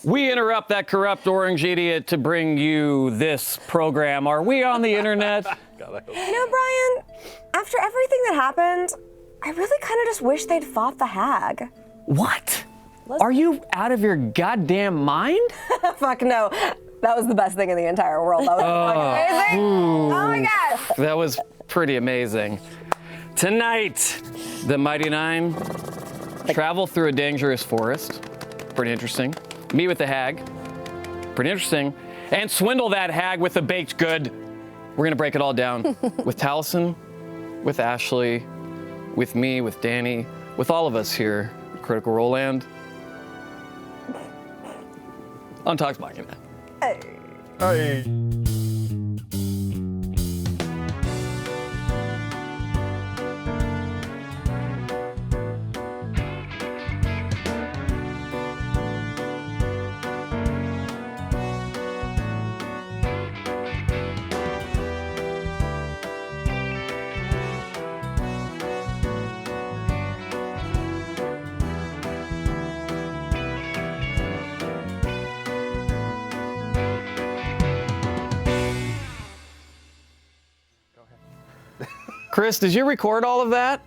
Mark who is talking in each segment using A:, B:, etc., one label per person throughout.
A: We interrupt that corrupt orange idiot to bring you this program. Are we on the internet?
B: You know, Brian, after everything that happened, I really kind of just wish they'd fought the hag.
A: What? Are you out of your goddamn mind?
B: Fuck no. That was the best thing in the entire world. That was fucking amazing. Oh my God.
A: That was pretty amazing. Tonight, the Mighty Nine travel through a dangerous forest. Pretty interesting. Meet with the hag. Pretty interesting. And swindle that hag with a baked good. We're gonna break it all down with Taliesin, with Ashley, with me, with Danny, with all of us here at Critical Role Land. On Talks Machina.
B: Hey.
A: Chris, did you record all of that?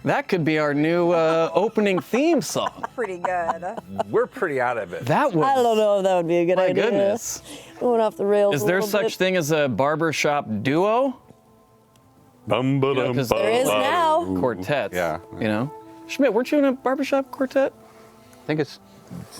A: That could be our new opening theme song.
B: Pretty good.
C: We're pretty out of it.
A: That was.
D: I don't know if that would be a good
A: My
D: idea.
A: goodness.
D: We went off the rails.
A: Is
D: a
A: there
D: little
A: such
D: bit.
A: thing as a barbershop duo?
C: Bum-ba-dum,
A: 'cause
D: There is now.
A: Quartets.
C: Yeah.
A: You know? Schmidt, weren't you in a barbershop quartet?
C: I think it's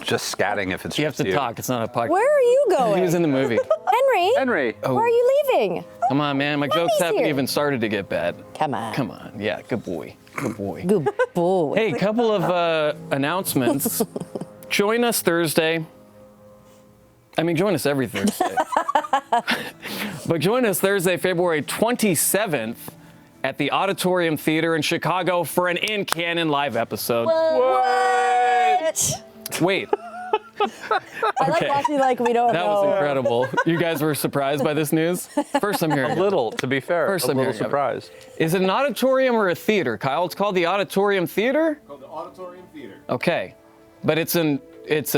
C: just scatting if it's
A: You have
C: just
A: to talk. It's not a podcast.
D: Where are you going?
A: He was in the movie.
D: Henry?
C: Henry.
D: Where are you leaving?
A: Come on, man. My jokes
D: Henry's
A: haven't
D: here.
A: even started to get bad.
D: Come on.
A: Come on. Yeah, good boy. Good boy.
D: Good boy.
A: Hey, couple of announcements. Join us Thursday. I mean, join us every Thursday. But join us Thursday, February 27th at the Auditorium Theater in Chicago for an In Canon live episode.
D: What?
A: Wait,
D: I like watching like we don't
A: that
D: know.
A: was incredible. You guys were surprised by this news? First I'm hearing
C: A
A: it.
C: little, to be fair.
A: First
C: a
A: I'm
C: little
A: hearing of it.
C: surprised.
A: Is it an auditorium or a theater, Kyle? It's called the Auditorium Theater?
E: Called the Auditorium Theater.
A: Okay, but it's a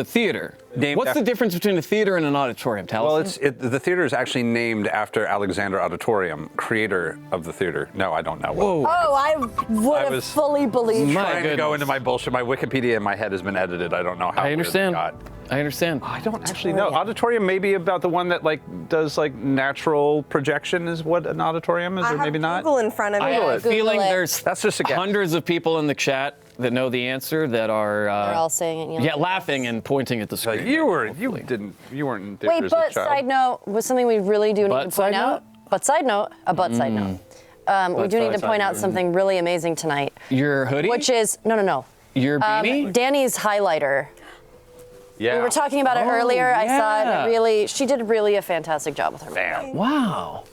A: theater.
C: Named
A: What's the
C: after-
A: difference between a theater and an auditorium? Tell
C: Well,
A: us.
C: the theater is actually named after Alexander Auditorium, creator of the theater. No, I don't know.
A: Whoa.
D: Oh, I would
C: I
D: have
C: was-
D: fully believed.
A: My
C: Trying to go
A: goodness.
C: into my bullshit. My Wikipedia in my head has been edited. I don't know how.
A: I understand.
C: Got.
A: I understand.
C: I don't actually know. Auditorium may be about the one that like does like natural projection is what an auditorium is,
B: I
C: or
B: have
C: maybe not.
B: Google in front of
A: I
B: me.
A: have a
D: Google
A: feeling
D: it.
A: there's
C: That's just a guess.
A: hundreds of people in the chat that know the answer that are
D: They're all saying it. You know,
A: yeah, laughing and pointing at the screen.
C: Like you weren't in
D: Wait,
C: theaters as a
D: but
C: child.
D: side note was something we really do need
A: Butt
D: to
A: side
D: point out. But side note, a butt side note. We do need to
A: side
D: point out
A: note.
D: something really amazing tonight,
A: Your hoodie?
D: which is no.
A: Your beanie?
D: Danny's highlighter.
C: Yeah.
D: We were talking about it earlier. I saw
A: yeah.
D: it. Really, she did really a fantastic job with her makeup.
C: Bam.
A: Wow.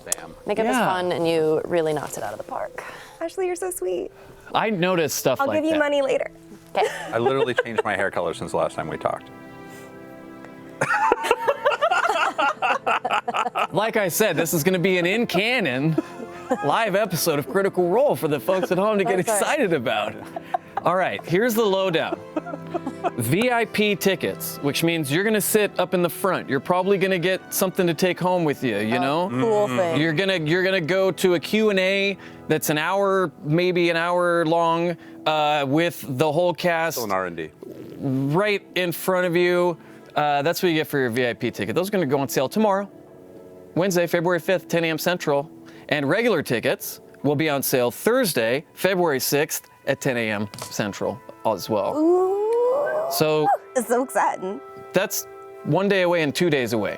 C: Bam.
D: Makeup is
A: Yeah.
D: fun, and you really knocked it out of the park.
B: Ashley, you're so sweet.
A: I noticed stuff
B: I'll
A: like
B: give you
A: that.
B: money later.
D: Okay.
C: I literally changed my hair color since the last time we talked.
A: Like I said, this is going to be an in canon live episode of Critical Role for the folks at home to get
D: That's right.
A: excited about. All right, here's the lowdown. VIP tickets, which means you're going to sit up in the front. You're probably going to get something to take home with you, you know?
D: Cool thing.
A: You're gonna go to a Q&A that's an hour, maybe an hour long, with the whole cast
C: Still an R&D.
A: right in front of you. That's what you get for your VIP ticket. Those are gonna go on sale tomorrow, Wednesday, February 5th, 10 a.m. Central. And regular tickets will be on sale Thursday, February 6th at 10 a.m. Central as well.
B: Ooh.
A: So
B: It's so exciting.
A: that's 1 day away and 2 days away.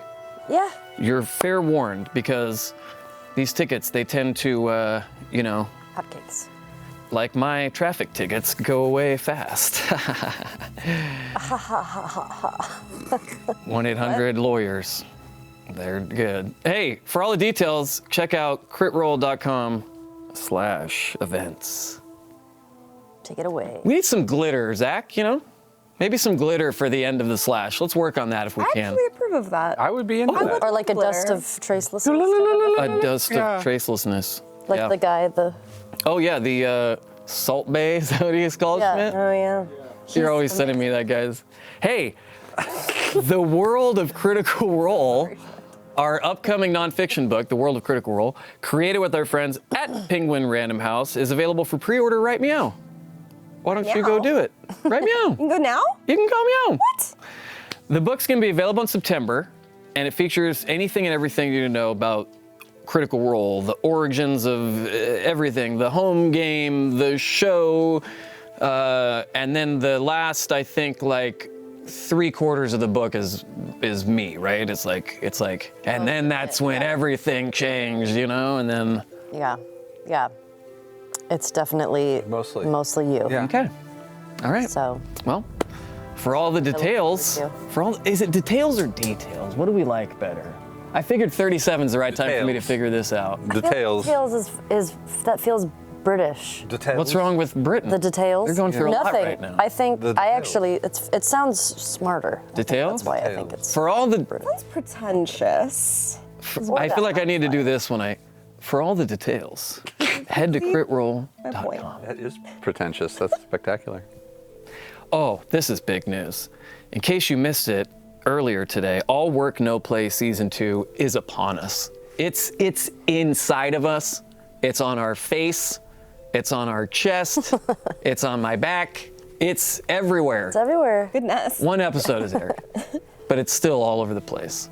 D: Yeah.
A: You're fair warned because these tickets, they tend to, you know,
D: Hotcakes.
A: like my traffic tickets, go away fast. 1-800-LAWYERS. They're good. Hey, for all the details, check out critroll.com/events.
D: Take it away.
A: We need some glitter, Zach, you know? Maybe some glitter for the end of the slash. Let's work on that if we
B: I
A: can.
B: actually approve of that.
C: I would be into that.
D: Or like a
B: Glitter.
D: dust of tracelessness.
A: A dust
C: Yeah.
A: of tracelessness.
D: Like
A: Yeah.
D: the guy, the
A: Oh yeah, the Salt Bay, is that what he's called,
D: Yeah.
A: Schmidt?
B: Oh, yeah.
A: You're always sending me that, guys. Hey, The World of Critical Role, our upcoming nonfiction book, The World of Critical Role, created with our friends at Penguin Random House, is available for pre-order right meow. Why don't you go
B: Meow?
A: do it? Right meow.
B: You can go now?
A: You can call meow.
B: What?
A: The book's going to be available in September, and it features anything and everything you need to know about Critical Role, the origins of everything, the home game, the show, and then the last, I think, like 3/4 of the book is me, right? It's like, and then that's when everything changed, you know, and then.
D: Yeah. It's definitely mostly you.
C: Yeah.
A: Okay. All right.
D: So.
A: Well, for all the details,
D: forward
A: is it details or details? What do we like better? I figured 37 is the right time for me to figure this out.
C: Details.
D: Details is that feels British.
C: Details.
A: What's wrong with Britain?
D: The details.
A: They're going through a lot
D: Nothing.
A: right now.
D: I think
C: The
D: I
C: details.
D: actually it sounds smarter. I think
A: Details?
D: That's why I think it's.
A: For all the,
B: That's pretentious.
A: I feel like I need to do this for all the details, head to critroll.com.
C: That is pretentious. That's spectacular.
A: Oh, this is big news. In case you missed it earlier today, All Work No Play Season 2 is upon us. It's inside of us. It's on our face. It's on our chest. It's on my back. It's everywhere.
D: It's everywhere.
B: Goodness.
A: One episode is aired, but it's still all over the place.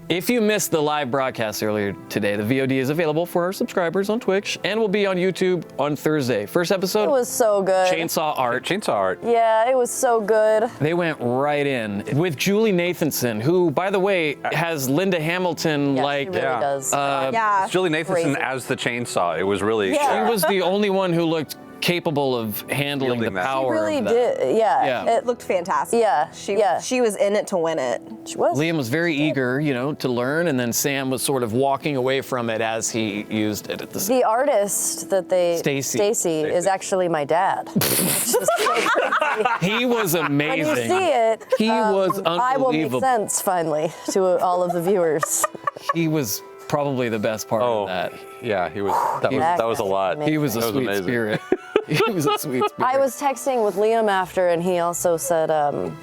A: If you missed the live broadcast earlier today, the VOD is available for our subscribers on Twitch and will be on YouTube on Thursday. First episode,
D: It was so good.
A: Chainsaw Art.
C: Chainsaw art.
D: Yeah, it was so good.
A: They went right in with Julie Nathanson, who, by the way, has Linda Hamilton
D: Yeah,
A: like.
D: she really does.
B: Yeah.
C: Julie Nathanson
D: Crazy.
C: as the chainsaw. It was really.
B: Yeah.
A: She was the only one who looked capable of handling the
C: Wielding that.
A: power
D: really
A: of that.
D: did. Yeah.
A: Yeah.
B: It looked fantastic.
D: Yeah, yeah.
B: She was in it to win it.
D: She was.
A: Liam was very eager, to learn, and then Sam was sort of walking away from it as he used it at the same.
D: The artist that they
A: Stacy.
D: is actually my dad. Which is so crazy.
A: He was
D: When
A: amazing.
D: you see it,
A: He was
D: I will make
A: unbelievable.
D: sense finally to all of the viewers.
A: He was probably the best part
C: Oh,
A: of that.
C: yeah. He was. That was a lot.
A: He was a
C: That was
A: sweet
C: amazing.
A: spirit. He was a sweet spirit.
D: I was texting with Liam after, and he also said, well,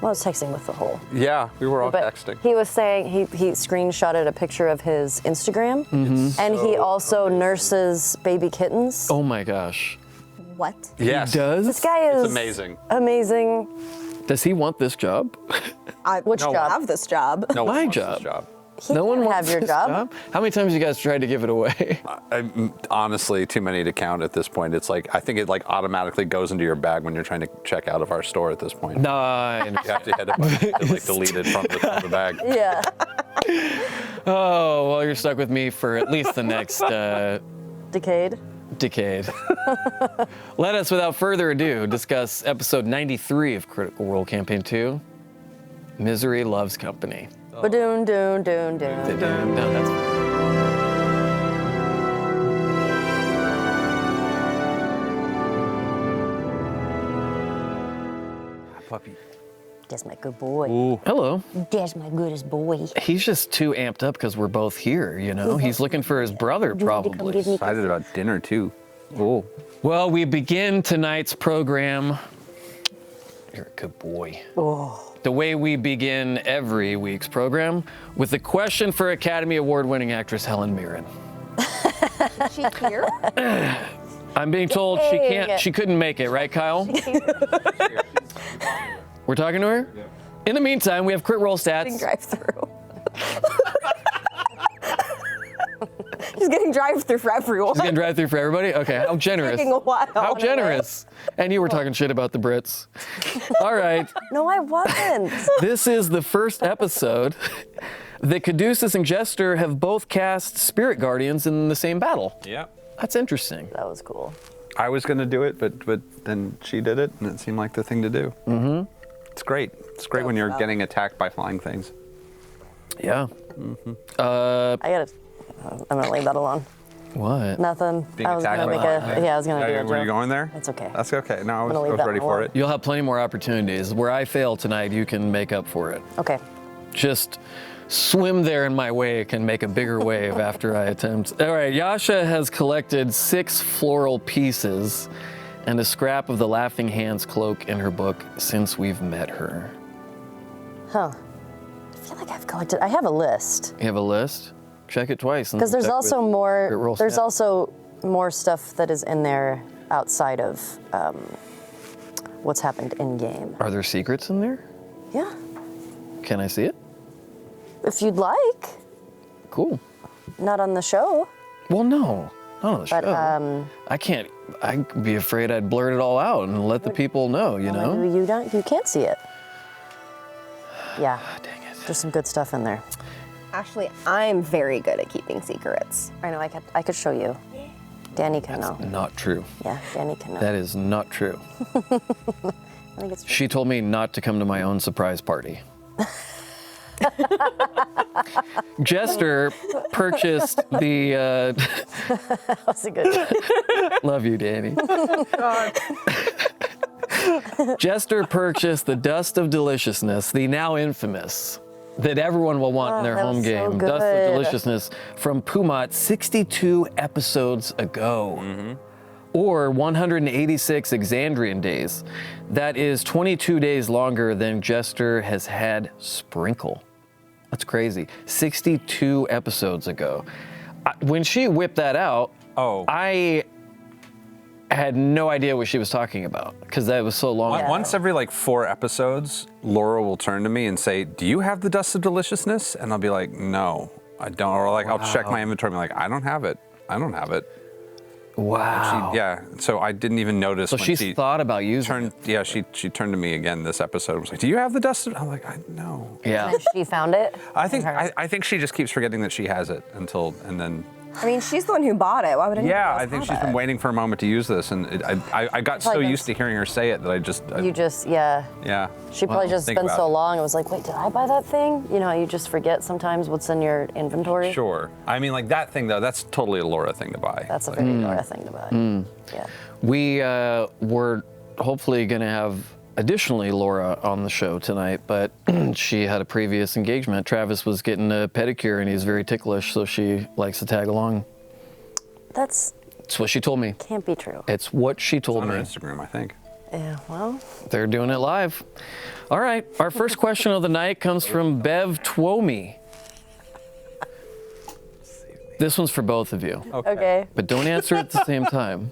D: I was texting with the whole.
C: Yeah, we were all
D: But
C: texting.
D: he was saying he screenshotted a picture of his Instagram, and he also nurses baby kittens.
A: Oh my gosh.
B: What?
C: Yes.
A: He does?
D: This guy is
C: It's amazing.
D: Amazing.
A: Does he want this job?
B: I
D: Which
B: don't
D: job?
B: have this job.
C: No one
A: My
C: wants this
A: job.
C: job.
D: He
A: No one
D: can
A: wants
D: have your
A: this
D: job.
A: How many times have you guys tried to give it away?
C: Honestly, too many to count at this point. It's like I think it like automatically goes into your bag when you're trying to check out of our store at this point.
A: Nine.
C: You have to hit a button to like delete it from the bag.
D: Yeah.
A: Oh, well, you're stuck with me for at least the next
D: Decade.
A: decade. Let us, without further ado, discuss episode 93 of Critical Role Campaign 2, Misery Loves Company.
D: Ba-doon, doon, doon, doon.
A: No, that's
C: Puppy.
D: That's my good boy.
A: Hello.
D: That's my goodest boy.
A: He's just too amped up because we're both here, He's looking for his brother, probably.
C: Excited about dinner too. Oh.
A: Well, we begin tonight's program. You're a good boy. The way we begin every week's program with the question for Academy Award-winning actress Helen Mirren.
B: Is she here?
A: I'm being told she couldn't make it, right, Kyle? We're talking to her? Yeah. In the meantime, we have crit roll stats.
B: Drive-through. She's getting drive-through for everyone.
A: She's gonna drive through for everybody? Okay, how generous.
B: Taking a while.
A: How generous. And you were talking shit about the Brits. All right,
D: No, I wasn't.
A: this is the first episode that Caduceus and Jester have both cast Spirit Guardians in the same battle.
C: Yeah.
A: That's interesting.
D: That was cool.
C: I was gonna do it, but then she did it, and it seemed like the thing to do. Mm-hmm. It's great. It's great when you're getting attacked by flying things.
A: Yeah.
D: I'm gonna leave that alone.
A: What?
D: Nothing.
C: Being
D: I was
C: attacked
D: gonna
C: by
D: make
C: flying
D: I was gonna do a
C: Were you
D: joke.
C: going there?
D: It's okay.
C: That's okay. No, I
D: gonna leave
C: was
D: that
C: ready
D: one
C: for
D: alone.
C: it.
A: You'll have plenty more opportunities. Where I fail tonight, you can make up for it.
D: Okay.
A: Just swim there in my wake and make a bigger wave after I attempt. All right, Yasha has collected 6 floral pieces and a scrap of the Laughing Hand's cloak in her book since we've met her.
D: I feel like I've collected. I have a list.
A: You have a list? Check it twice.
D: Because there's
A: check
D: also
A: with
D: more.
A: Crit Roll
D: There's
A: Snap.
D: also more stuff that is in there outside of what's happened in game.
A: Are there secrets in there?
D: Yeah,
A: Can I see it?
D: if you'd like.
A: Cool.
D: Not on the show,
A: Well, no. Not on the
D: but
A: show. I can't. I'd be afraid I'd blurt it all out and let the people know, you know?
D: you don't. You can't see it. Yeah,
A: Dang it.
D: there's some good stuff in there.
B: Actually, I'm very good at keeping secrets.
D: I know. I could show you. Danny can know.
A: Not true.
D: Yeah, Danny can know.
A: That is not true.
D: I think it's.
A: She told me not to come to my own surprise party. Jester purchased the.
D: That's a good.
A: Love you, Danny. Jester purchased the Dust of Deliciousness, the now infamous, that everyone will want in their
D: that
A: home
D: was so
A: game. Dust of
D: good.
A: Deliciousness from Pumat 62 episodes ago. Or 186 Exandrian days. That is 22 days longer than Jester has had Sprinkle. That's crazy. 62 episodes ago. When she whipped that out, I had no idea what she was talking about because that was so long ago.
C: Once every like 4 episodes, Laura will turn to me and say, "Do you have the Dust of Deliciousness?" And I'll be like, "No, I don't." Or like I'll check my inventory and be like, "I don't have it. I don't have it."
A: Wow.
C: So I didn't even notice.
A: So
C: when
A: she's
C: she
A: thought about using it.
C: she turned to me again this episode. Was like, "Do you have the Dust of?" I'm like, "No."
A: Yeah.
D: And she found it.
C: I think she just keeps forgetting that she has it and then.
B: I mean, she's the one who bought it. Why would anyone
C: Yeah,
B: else
C: I think
B: have
C: she's
B: it?
C: been waiting for a moment to use this, and I got so
D: Probably
C: used to hearing her say it that I just.
D: You just, yeah.
C: Yeah.
D: She probably just
C: think
D: been
C: about
D: so
C: it.
D: long. It was like, wait, did I buy that thing? You know, you just forget sometimes what's in your inventory.
C: Sure. I mean, like that thing though. That's totally a Laura thing to buy.
D: That's a very Laura thing to buy. Yeah.
A: We were hopefully going to have additionally Laura on the show tonight, but she had a previous engagement. Travis was getting a pedicure and he's very ticklish, so she likes to tag along.
D: That's
A: That's what she told me.
D: can't be true.
A: It's what she told
C: on her
A: me.
C: Instagram, I think.
D: Yeah. Well,
A: They're doing it live. All right, our first question of the night comes from Bev Twomey. This one's for both of you,
D: okay.
A: but don't answer at the same time,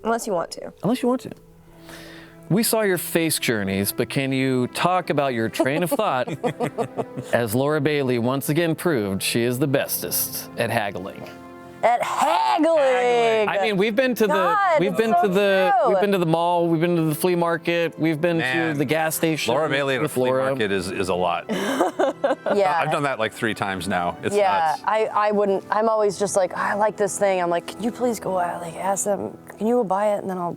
B: Unless you want to.
A: unless you want to. We saw your face journeys, but can you talk about your train of thought as Laura Bailey once again proved she is the bestest at haggling?
D: At haggling.
A: I mean, we've been to
D: God,
A: the
D: it's so true.
A: we've been to the mall, we've been to the flea market, we've been to
C: Man,
A: the gas station.
C: Laura Bailey at a
A: with
C: flea
A: Laura.
C: market is a lot.
D: Yeah.
C: I've done that like 3 times now. It's
D: Yeah,
C: nuts.
D: I wouldn't. I'm always just like, I like this thing. I'm like, can you please go out? Like, ask them, can you go buy it? And then I'll.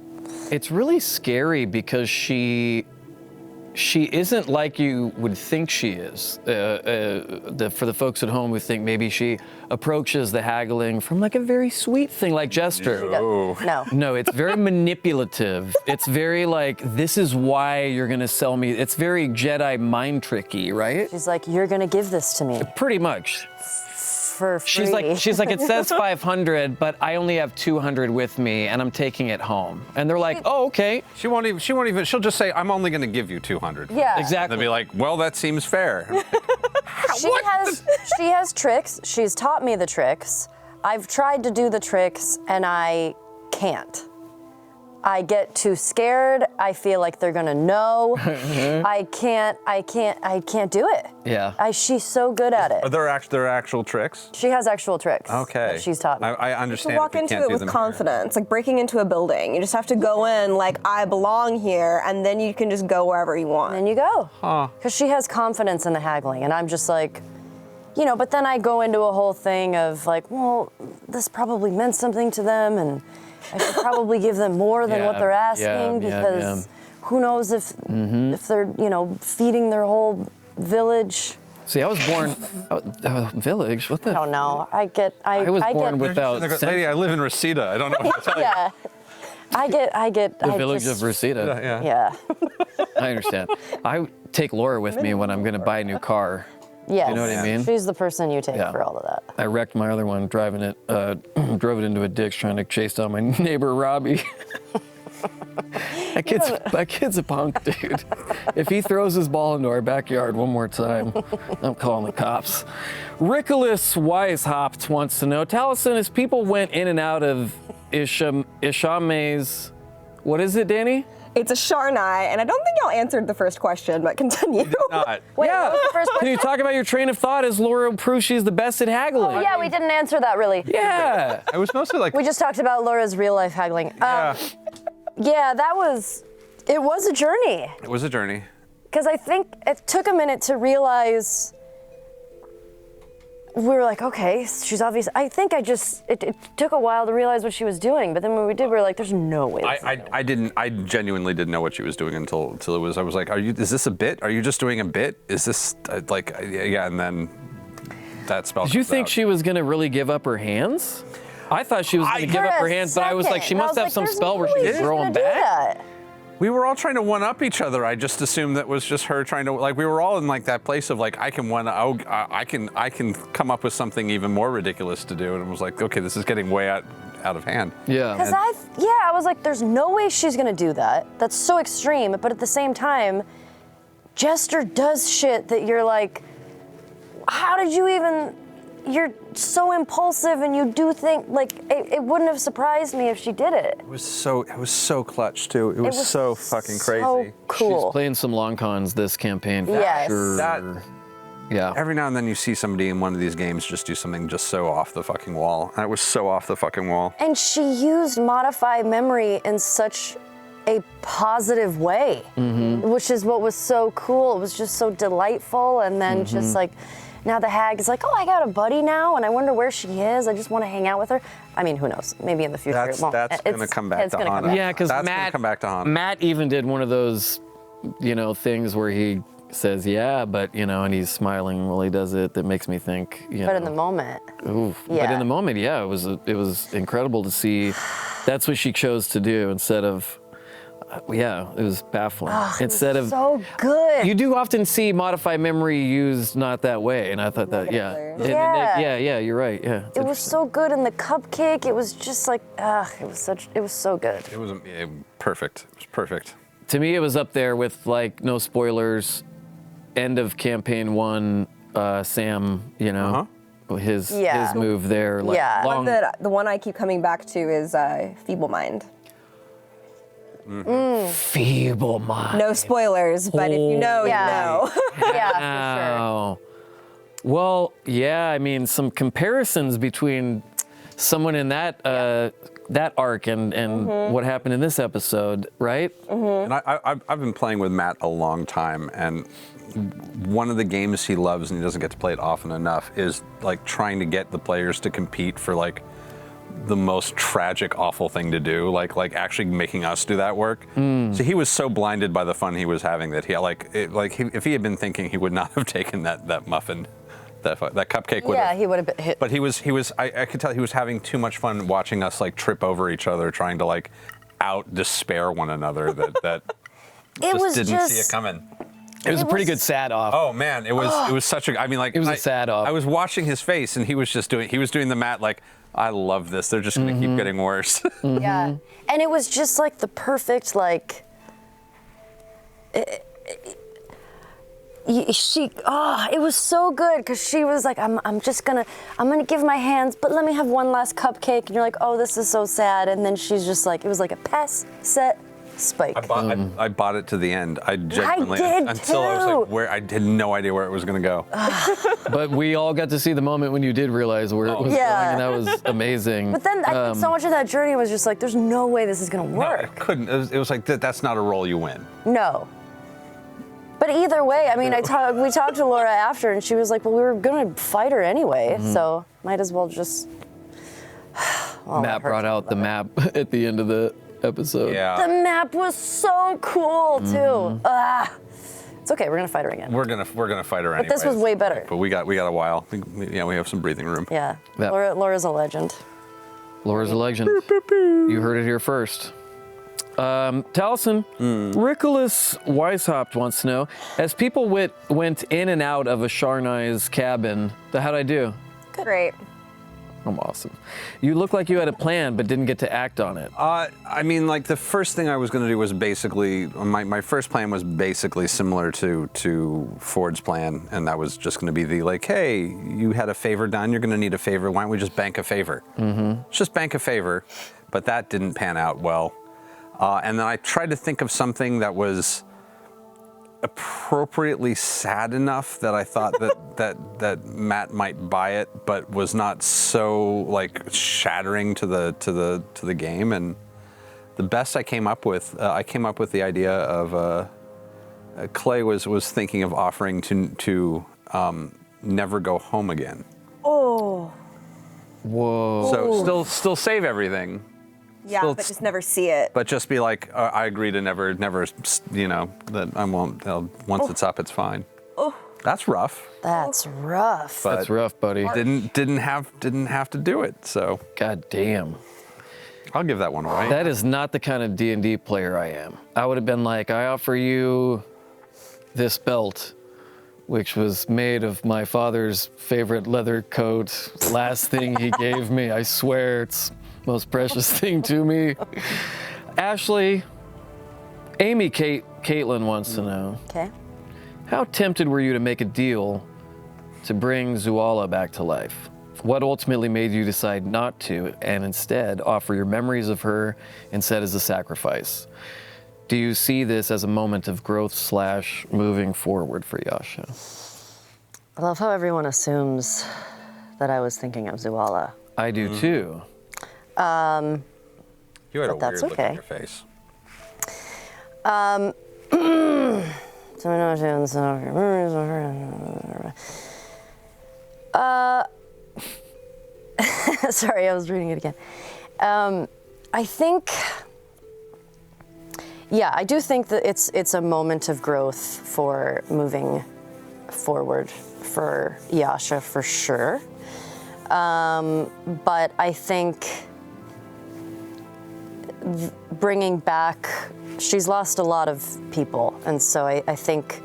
A: It's really scary because she isn't like you would think she is. For the folks at home who think maybe she approaches the haggling from like a very sweet thing like Jester.
D: No.
A: No, it's very manipulative. It's very like, this is why you're gonna sell me. It's very Jedi mind tricky, right?
D: She's like, you're gonna give this to me
A: Pretty much.
D: for free.
A: She's like, it says 500, but I only have 200 with me, and I'm taking it home. And they're like, oh, okay.
C: She won't even. She'll just say, "I'm only going to give you 200."
D: Yeah.
C: And
A: Exactly.
C: they'll be like, "Well, that seems fair."
D: She has tricks. She's taught me the tricks. I've tried to do the tricks and I can't. I get too scared. I feel like they're gonna know. I can't do it.
A: Yeah.
D: She's so good at it.
C: Are there actual tricks?
D: She has actual tricks.
C: Okay.
D: that she's taught me.
C: I
B: To
C: understand.
B: walk
C: if you
B: into
C: can't
B: it
C: do
B: with
C: them here.
B: confidence, like breaking into a building. You just have to go in like, I belong here, and then you can just go wherever you want.
D: And you go. Because she has confidence in the haggling, and I'm just like, you know, but then I go into a whole thing of like, well, this probably meant something to them, and I should probably give them more than what they're asking because who knows if they're, you know, feeding their whole village.
A: See, I was born village. What the?
D: I don't know. I
A: was born
D: get,
A: without
C: Lady, I live in Reseda. I don't know what to tell you.
D: yeah. I get
A: the village of Reseda.
C: Yeah.
D: Yeah.
A: I understand. I take Laura with me when I'm going to buy a new car.
D: Yes.
A: You know what I mean?
D: She's the person you take
A: Yeah.
D: for all of that.
A: I wrecked my other one driving it, drove it into a ditch trying to chase down my neighbor Robbie. That kid's a punk, dude. If he throws his ball into our backyard one more time, I'm calling the cops. Rickolas Weishopt wants to know, Taliesin, as people went in and out of Ishame's, what is it, Danny?
B: It's a Sharnai, and I don't think y'all answered the first question, but continue.
C: Not.
D: Wait,
A: Yeah.
D: what was the first
A: Can
D: question?
A: you talk about your train of thought as Laura proves she's the best at haggling?
D: Oh, yeah, we didn't answer that really.
A: Yeah.
C: It was mostly like
D: We just talked about Laura's real life haggling.
C: yeah,
D: Yeah, it was a journey.
C: it was a journey.
D: Because I think it took a minute to realize, we were like, okay, she's obvious. I think it took a while to realize what she was doing, but then when we did, we were like, there's no way.
C: I genuinely didn't know what she was doing until it was. I was like, is this a bit? Are you just doing a bit? Is this yeah? And then that spell.
A: Did you
C: comes
A: think
C: out.
A: she was going to really give up her hands? I thought she was going to give up her hands, but I was like, she must have some spell where she can grow them back.
C: We were all trying to one up each other. I just assumed that was just her trying to we were all in like that place of like I can come up with something even more ridiculous to do, and it was like, okay, this is getting way out of hand.
A: Yeah.
D: Because I was like, there's no way she's gonna do that. That's so extreme. But at the same time, Jester does shit that you're like, how did you even? You're so impulsive, and you do think like it wouldn't have surprised me if she did it.
C: It was so clutch too. It was so fucking crazy.
D: So cool.
A: She's playing some long cons this campaign. For
D: Yes.
A: Sure. Yeah.
C: Every now and then you see somebody in one of these games just do something just so off the fucking wall. And it was so off the fucking wall.
D: And she used modify memory in such a positive way, which is what was so cool. It was just so delightful, and then just like. Now the hag is like, oh, I got a buddy now, and I wonder where she is. I just want to hang out with her. I mean, who knows? Maybe in the future it won't.
C: That's going to come back
D: It's
C: to
D: gonna
C: haunt
D: come
C: us.
D: back.
A: Yeah, because
C: That's gonna come back to haunt.
A: Matt even did one of those, things where he says, yeah, but, and he's smiling while he does it. That makes me think,
D: But in the moment,
A: Oof. But
D: Yeah.
A: in the moment, yeah, it was incredible to see. That's what she chose to do instead of, it was baffling. Instead of
D: so good.
A: you do often see modify memory used not that way, and I thought that, yeah, you're right, yeah.
D: It was so good, and the cupcake. It was just like, it was so good.
C: It was perfect. It was perfect.
A: To me, it was up there with like no spoilers, end of campaign 1, Sam, his move there, like
D: Yeah.
A: long.
B: The one I keep coming back to is Feeble Mind.
A: Feeble mind.
B: No spoilers, but if you know,
D: Yeah.
B: you know.
D: Yeah, for
A: Wow. Well, yeah, I mean, some comparisons between someone in that that arc and what happened in this episode, right?
C: And I've been playing with Matt a long time, and one of the games he loves, and he doesn't get to play it often enough, is like trying to get the players to compete for like the most tragic, awful thing to do, like actually making us do that work. So he was so blinded by the fun he was having that if he had been thinking, he would not have taken that muffin, that cupcake would
D: Yeah,
C: have.
D: he would have been hit.
C: But I could tell he was having too much fun watching us like trip over each other, trying to like out despair one another that
D: It was
C: didn't see it coming.
A: It was a pretty good sad off.
C: Oh man, it was such a. I mean, like
A: It was a sad off.
C: I was watching his face, and he was doing the Matt like, I love this. They're just gonna keep getting worse.
D: Yeah, and it was just like the perfect like. It was so good because she was like, I'm gonna give my hands, but let me have one last cupcake, and you're like, oh, this is so sad, and then she's just like, it was was like a pass, set, spike.
C: I bought it to to the end. I genuinely
D: did
C: until I was
D: too.
C: like, where I had no idea where it was gonna go.
A: But we all got to see the moment when you did realize where it was
D: Yeah.
A: going, and that was amazing.
D: But then I think so much of that journey was just like, there's no way this is gonna
C: No,
D: work.
C: it couldn't. It was like that's not a role you win.
D: No. But either way, I mean, we talked to Laura after, and she was like, well, we were gonna fight her anyway, so might as well just. Well,
A: Matt brought out the map at the end of the episode.
C: Yeah.
D: The map was so cool too. It's okay. We're gonna fight her again.
C: We're gonna fight her anyway.
D: this was way better.
C: But we got a while. We have some breathing room.
D: Yeah.
A: Yeah.
D: Laura's a legend.
A: Laura's a legend. You heard it here first. Taliesin, Rickolas Weishopt wants to know, as people went in and out of a Sharnai's cabin, how'd I do?
B: Great.
A: I'm awesome. You look like you had a plan, but didn't get to act on it.
C: I mean, like the first thing I was going to do was basically my first plan was basically similar to Ford's plan, and that was just going to be the like, hey, you had a favor done, you're going to need a favor. Why don't we just bank a favor? Mm-hmm. Just bank a favor, but that didn't pan out well. And then I tried to think of something that was appropriately sad enough that I thought that Matt might buy it, but was not so like shattering to the game. And the best I came up with the idea of Clay was thinking of offering to never go home again.
B: Oh.
A: Whoa.
C: So still save everything.
B: Yeah, but just never see it.
C: But just be like, I agree to never, you know, that I won't. Once it's up, it's fine.
B: Oh.
C: That's rough.
D: That's rough.
C: But
A: That's rough, buddy.
C: Didn't have to do it. So
A: God damn.
C: I'll give that one away.
A: That is not the kind of D&D player I am. I would have been like, I offer you this belt, which was made of my father's favorite leather coat. Last thing he gave me. I swear it's most precious thing to me. Ashley, Caitlin wants to know.
D: Okay.
A: How tempted were you to make a deal to bring Zuala back to life? What ultimately made you decide not to and instead offer your memories of her instead as a sacrifice? Do you see this as a moment of growth / moving forward for Yasha?
D: I love how everyone assumes that I was thinking of Zuala.
A: I do too.
C: You had a
D: But that's
C: weird look
D: okay.
C: on your face.
D: Sorry, I was reading it again. I think, yeah, I do think that it's a moment of growth for moving forward for Yasha for sure. But I think bringing back, she's lost a lot of people, and so I think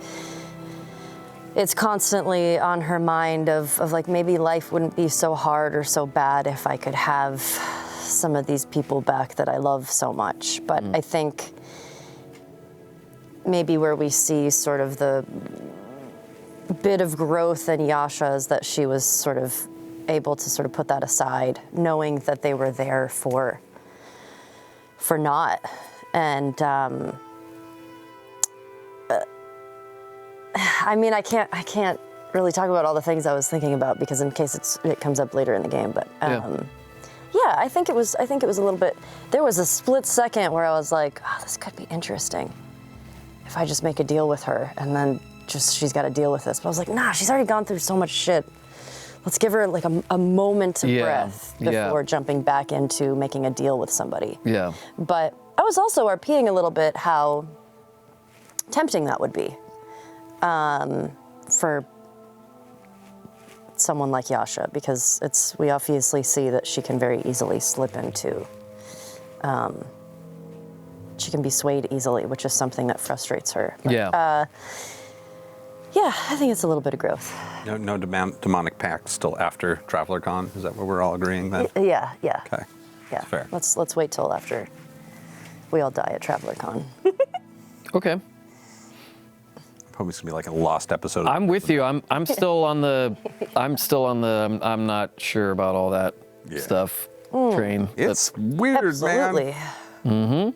D: it's constantly on her mind of like maybe life wouldn't be so hard or so bad if I could have some of these people back that I love so much. But I think maybe where we see sort of the bit of growth in Yasha is that she was sort of able to sort of put that aside, knowing that they were there for naught. And I mean, I can't really talk about all the things I was thinking about because in case it comes up later in the game. But yeah, I think it was a little bit. There was a split second where I was like, oh, this could be interesting if I just make a deal with her and then just she's got to deal with this. But I was like, nah, she's already gone through so much shit. Let's give her like a moment of breath before jumping back into making a deal with somebody.
A: Yeah.
D: But I was also RPing a little bit how tempting that would be for someone like Yasha, because we obviously see that she can very easily slip into, she can be swayed easily, which is something that frustrates her. But,
A: Yeah.
D: yeah, I think it's a little bit of growth.
C: No demonic pact still after Traveler Con. Is that what we're all agreeing then?
D: Yeah.
C: Okay.
D: Yeah.
C: That's fair.
D: Let's wait till after we all die at Traveler Con.
A: Okay.
C: Probably gonna be like a lost episode.
A: I'm with you. I'm still on the I'm not sure about all that stuff train.
C: It's weird,
D: Absolutely.
C: man.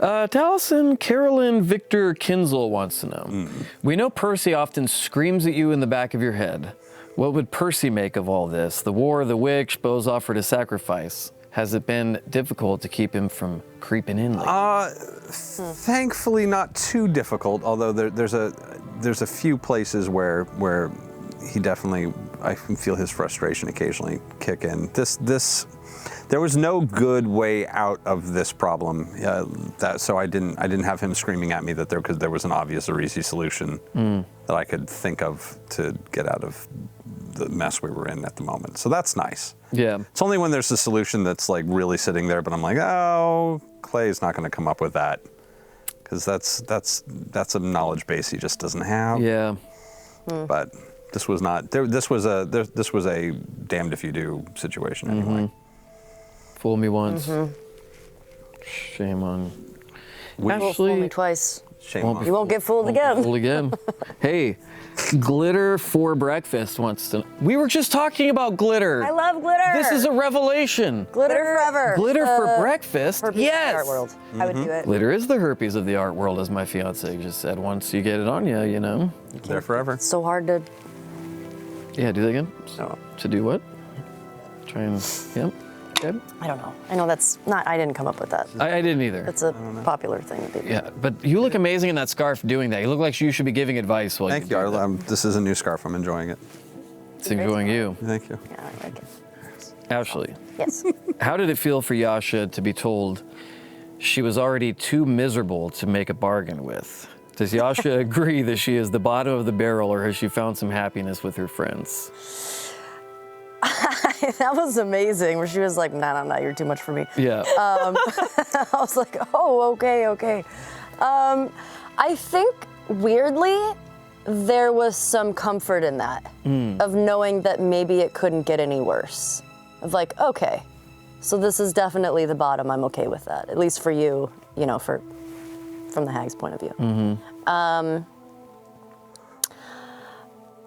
A: Taliesin Carolyn Victor Kinzel wants to know. We know Percy often screams at you in the back of your head. What would Percy make of all this? The war, the witch, Bo's offered a sacrifice. Has it been difficult to keep him from creeping in like
C: Thankfully, not too difficult. Although there's a few places where he definitely, I can feel his frustration occasionally kick in. There was no good way out of this problem. So I didn't have him screaming at me that there was an obvious or easy solution that I could think of to get out of the mess we were in at the moment. So that's nice.
A: Yeah.
C: It's only when there's a solution that's like really sitting there, but I'm like, oh, Clay's not going to come up with that, because that's a knowledge base he just doesn't have.
A: Yeah.
C: But This was not. This was a damned if you do situation anyway.
A: Fool me once. Shame on.
D: Fool me twice.
C: Shame on.
D: You won't get fooled again.
A: Fool again. Hey, glitter for breakfast wants to. We were just talking about glitter.
B: I love glitter.
A: This is a revelation.
B: glitter forever.
A: Glitter for breakfast?
D: Herpes
A: Yes.
D: of the art world.
B: I would do it.
A: Glitter is the herpes of the art world, as my fiance just said. Once you get it on you, you know.
C: There forever.
D: So hard to.
A: Yeah, do that again.
D: No.
A: To do what? Try and. Yep. Okay.
D: I don't know. I know that's not. I didn't come up with that.
A: I didn't either.
D: It's a popular thing that people.
A: Yeah, but you look amazing in that scarf doing that. You look like you should be giving advice while
C: Thank
A: you
C: you.
A: do that.
C: This is a new scarf. I'm enjoying it.
A: It's enjoying you.
C: Thank you.
D: Yeah, I like it.
A: Ashley,
D: Yes.
A: how did it feel for Yasha to be told she was already too miserable to make a bargain with? Does Yasha agree that she is the bottom of the barrel, or has she found some happiness with her friends?
D: That was amazing. Where she was like, "No, you're too much for me."
A: Yeah.
D: I was like, "Oh, okay." I think weirdly, there was some comfort in that of knowing that maybe it couldn't get any worse. Of like, okay, so this is definitely the bottom. I'm okay with that, at least for you. You know, from the hag's point of view.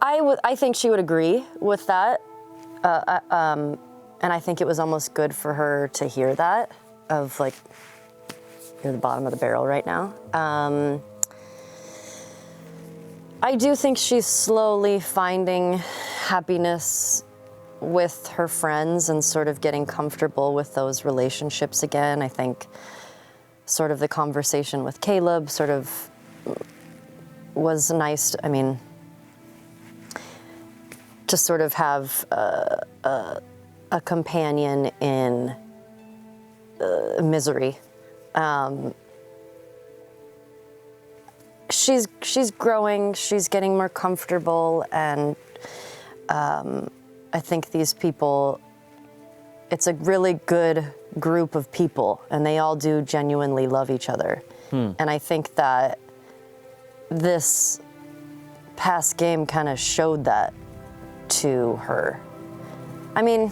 D: I think she would agree with that. And I think it was almost good for her to hear that, of like, you're the bottom of the barrel right now. I do think she's slowly finding happiness with her friends and sort of getting comfortable with those relationships again. I think sort of the conversation with Caleb sort of was nice. I mean, to sort of have a companion in misery. She's growing, she's getting more comfortable, and I think these people, it's a really good group of people, and they all do genuinely love each other. And I think that this past game kind of showed that to her. I mean,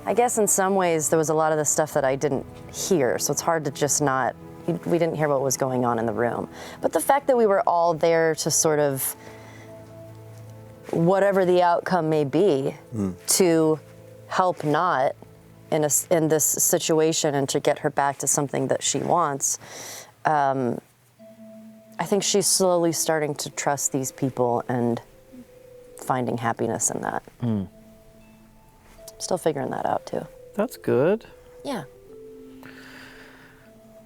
D: I guess in some ways there was a lot of the stuff that I didn't hear, so it's hard to just not, we didn't hear what was going on in the room. But the fact that we were all there to sort of, whatever the outcome may be, to help Not in this situation and to get her back to something that she wants, I think she's slowly starting to trust these people and finding happiness in that. Still figuring that out too.
A: That's good.
D: Yeah.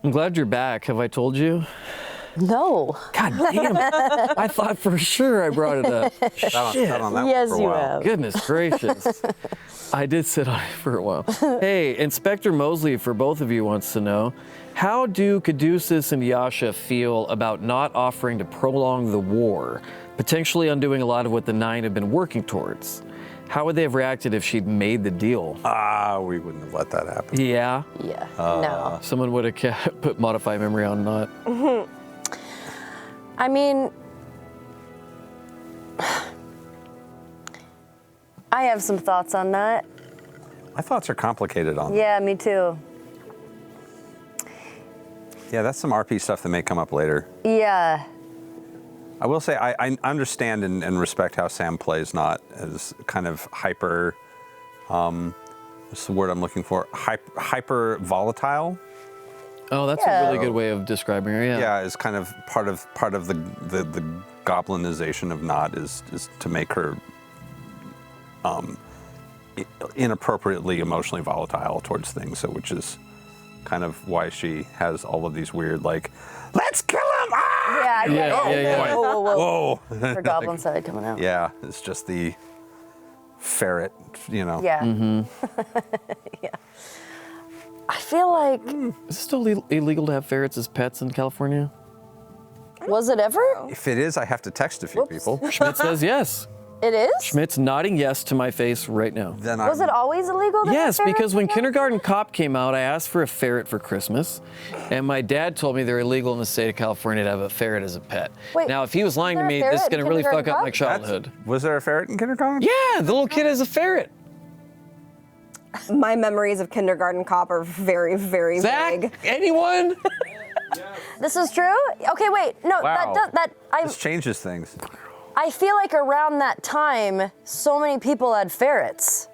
A: I'm glad you're back. Have I told you?
D: No.
A: God damn it. I thought for sure I brought it up.
C: Sat on that one
D: Yes,
C: for a
D: you
C: while.
D: have.
A: Goodness gracious. I did sit on it for a while. Hey, Inspector Mosley, for both of you, wants to know, how do Caduceus and Yasha feel about not offering to prolong the war, potentially undoing a lot of what the Nine have been working towards? How would they have reacted if she'd made the deal?
C: We wouldn't have let that happen.
A: Yeah.
D: Yeah. No.
A: Someone would have put modify memory on Not.
D: I mean, I have some thoughts on that.
C: My thoughts are complicated on that.
D: Yeah, me too.
C: Yeah, that's some RP stuff that may come up later.
D: Yeah.
C: I will say I understand and respect how Sam plays Not as kind of hyper, what's the word I'm looking for? Hyper volatile.
A: Oh, that's
D: Yeah.
A: a really good way of describing her, yeah.
C: Yeah, is kind of part of the goblinization of Not is to make her inappropriately emotionally volatile towards things. So which is kind of why she has all of these weird like, let's kill him! Ah!
D: Yeah, I get it.
A: Yeah.
D: Whoa.
C: Whoa!
D: Her goblin side coming out.
C: Yeah, it's just the ferret, you know.
D: Yeah. Yeah. I feel like,
A: Is it still illegal to have ferrets as pets in California?
D: was it ever?
C: If it is, I have to text a few
D: Whoops.
C: people.
A: Schmidt says yes.
D: It is?
A: Schmidt's nodding yes to my face right now.
C: Then
D: Was it always illegal to have
A: Yes,
D: ferrets
A: because when
D: in the house?
A: Kindergarten Cop came out, I asked for a ferret for Christmas, and my dad told me they're illegal in the state of California to have a ferret as a pet.
D: Wait,
A: now, if he was lying to
D: is
A: me,
D: there a
A: this is
D: ferret
A: going to
D: in
A: really fuck
D: Kindergarten
A: up my
D: Cop?
A: childhood.
C: Was there a ferret in kindergarten?
A: Yeah, the little kid has a ferret.
B: My memories of Kindergarten Cop are very, very vague.
A: Zach, anyone?
D: This is true? Okay, wait. No,
C: Wow.
D: I
C: This changes things.
D: feel like around that time, so many people had ferrets.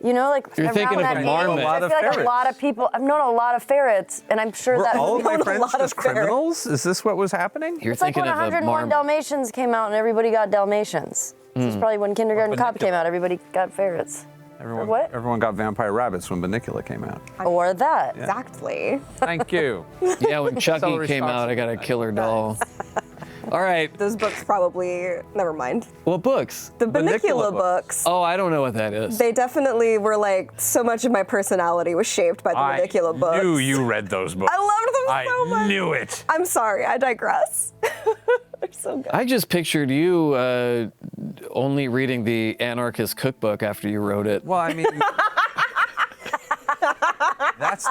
D: You know, like
A: You're
D: around
A: thinking of
D: that
A: a
D: age,
A: marmot.
D: I feel like a lot of people. I've known a lot of ferrets, and I'm sure
C: Were
D: that
C: all of my
B: known a
C: friends
B: lot of
C: just criminals? Is this what was happening?
A: You're
D: it's like
A: thinking
D: when
A: of a
D: 101
A: marmot.
D: Dalmatians came out, and everybody got Dalmatians. This is probably when Kindergarten Cop came
C: Bunnicula.
D: out. Everybody got ferrets. What?
C: Everyone got vampire rabbits when Bunnicula came out.
D: Or that.
B: Exactly.
C: Thank you.
A: Yeah, when Chucky
C: Celery
A: came
C: stalks
A: out, I got a
C: and
A: killer doll. All right,
B: Those books probably, never mind.
A: what books?
B: The
C: Bunnicula
B: Bunnicula
C: books.
B: books.
A: Oh, I don't know what that is.
B: They definitely were like, so much of my personality was shaped by the Bunnicula books.
C: I knew you read those books.
B: I loved them so much.
C: I knew it.
B: I'm sorry, I digress. They're so good.
A: I just pictured you only reading the Anarchist Cookbook after you wrote it.
C: Well, I mean,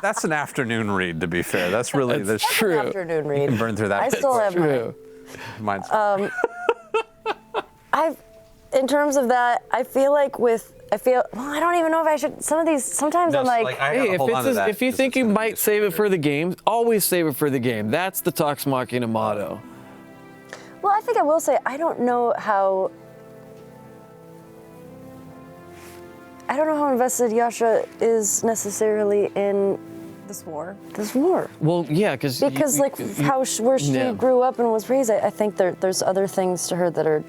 C: that's an afternoon read. To be fair, that's really
A: That's
C: that's
A: true.
D: Afternoon
C: You can
D: read.
C: burn through that.
D: I still have mine.
A: True.
C: Mine's
D: In terms of that, I feel like well, I don't even know if I should. Sometimes I'm like,
A: Hey, if you think you might save it for the game, always save it for the game. That's the Tox Machina motto.
D: well, I think I will say, I don't know how invested Yasha is necessarily in
B: This war.
D: this war.
A: Well, yeah, because
D: Where she
A: yeah.
D: grew up and was raised, I think there's other things to her that are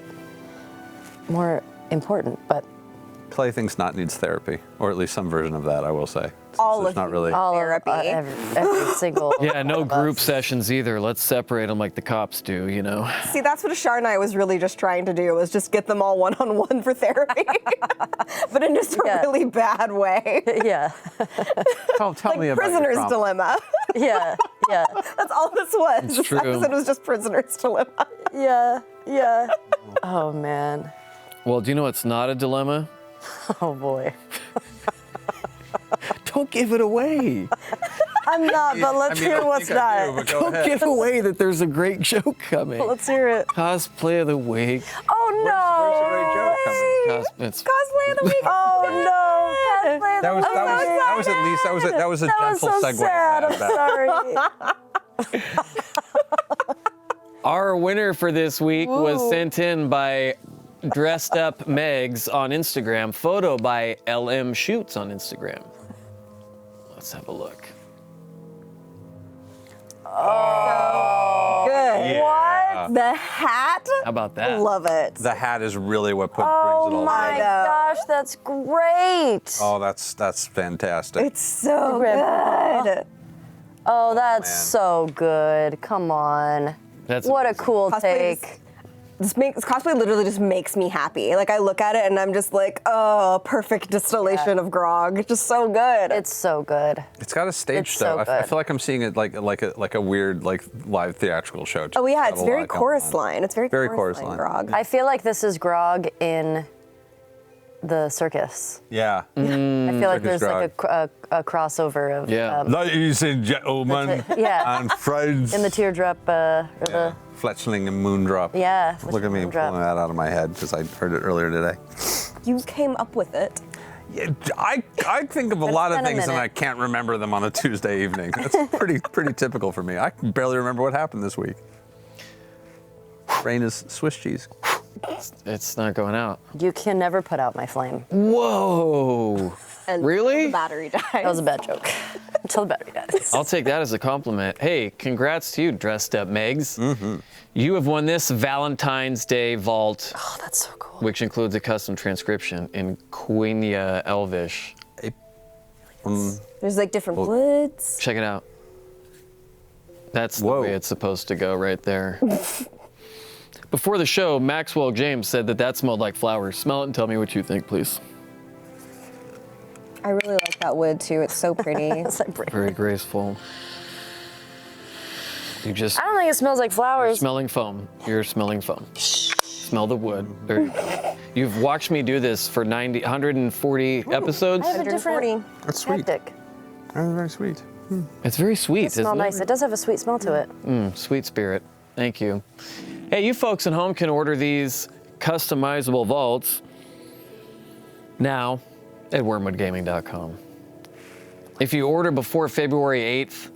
D: more important. But
C: Playthings Not needs therapy, or at least some version of that. I will say.
B: All
C: It's
B: of
C: not really.
D: all
B: Therapy.
D: every single
A: yeah, no
D: of
A: group
D: us.
A: sessions either. Let's separate them like the cops do, you know.
B: See, that's what Ashar and I was really just trying to do, was just get them all one-on-one for therapy. But in just a
D: Yeah.
B: really bad way.
D: Yeah,
C: Tell me about your
B: Prisoner's
C: trauma.
B: dilemma.
D: yeah, yeah,
B: That's all this was.
A: It's
B: This
A: true.
B: episode was just prisoner's dilemma.
D: yeah. Oh man.
A: Well, do you know what's not a dilemma?
D: Oh boy.
A: Don't give it away.
D: I'm not, but let's hear what's not.
A: Don't give away that there's a great joke coming.
D: Let's hear it.
A: Cosplay of the week.
D: Oh no.
C: Where's the great joke coming?
A: It's
B: Cosplay of the week.
D: Oh no. Cosplay of the week.
C: That was at least that was a
D: That was
C: gentle
D: so
C: segue.
D: sad.
C: I
D: I'm
C: had back.
D: sorry.
A: Our winner for this week was sent in by Dressed Up Megs on Instagram, photo by LM Shoots on Instagram. Let's have a look.
B: Good.
D: What?
B: The hat.
A: How about that?
B: Love it.
C: The hat is really what brings it
D: Oh
C: all
D: my
C: together.
D: gosh, that's great.
C: Oh, that's fantastic.
B: It's so
D: Grip.
B: good.
D: Oh, that's
C: man.
D: so good. Come on.
A: That's
D: What a
A: amazing.
D: cool
B: Cosplay
D: take.
B: This cosplay literally just makes me happy. Like, I look at it and I'm just like, oh, perfect distillation of grog. Just so good.
D: It's so good.
C: It's got a stage
D: It's
C: show.
D: so
C: I
D: good.
C: feel like I'm seeing it like a weird live theatrical show.
B: Oh yeah,
C: Got
B: it's
C: a
B: very
C: lot going
B: chorus
C: on.
B: line. It's very,
C: Very
B: chorus
C: chorus line.
B: grog.
D: I feel like this is grog in the circus.
C: Yeah.
D: I feel like
C: Circus
D: there's like a crossover of
A: Yeah.
C: Ladies and gentlemen,
D: yeah.
C: and friends.
D: in the teardrop or
C: yeah. Fletchling and Moondrop.
D: Yeah,
C: Look at me
D: Fletchling and Moondrop.
C: pulling that out of my head because I heard it earlier today.
B: You came up with it.
C: Yeah, I think of a lot of
D: been a
C: things and
D: minute.
C: I can't remember them on a Tuesday evening. That's pretty typical for me. I can barely remember what happened this week. Brain is Swiss cheese.
A: It's not going out.
D: You can never put out my flame.
A: Whoa.
B: And
A: Really?
B: The battery died.
D: That was a bad joke. Until the battery dies.
A: I'll take that as a compliment. Hey, congrats to you, Dressed Up Megs. You have won this Valentine's Day vault,
D: Oh, that's so cool.
A: which includes a custom transcription in Quenya Elvish.
B: There's like different woods.
A: Check it out. That's the
C: Whoa.
A: way it's supposed to go right there. Before the show, Maxwell James said that smelled like flowers. Smell it and tell me what you think, please.
B: I really like that wood too. It's so pretty.
D: It's like
A: Very graceful. You just
D: I don't think it smells like flowers.
A: smelling foam. You're smelling foam. Smell the wood. There you go. You've watched me do this for 140 episodes.
D: I have a different
C: That's sweet.
D: tactic.
C: That's very sweet.
A: It's very sweet,
D: It smells
A: isn't
D: nice. It does have a sweet smell to it.
A: Sweet spirit. Thank you. Hey, you folks at home can order these customizable vaults now at wormwoodgaming.com. If you order before February 8th,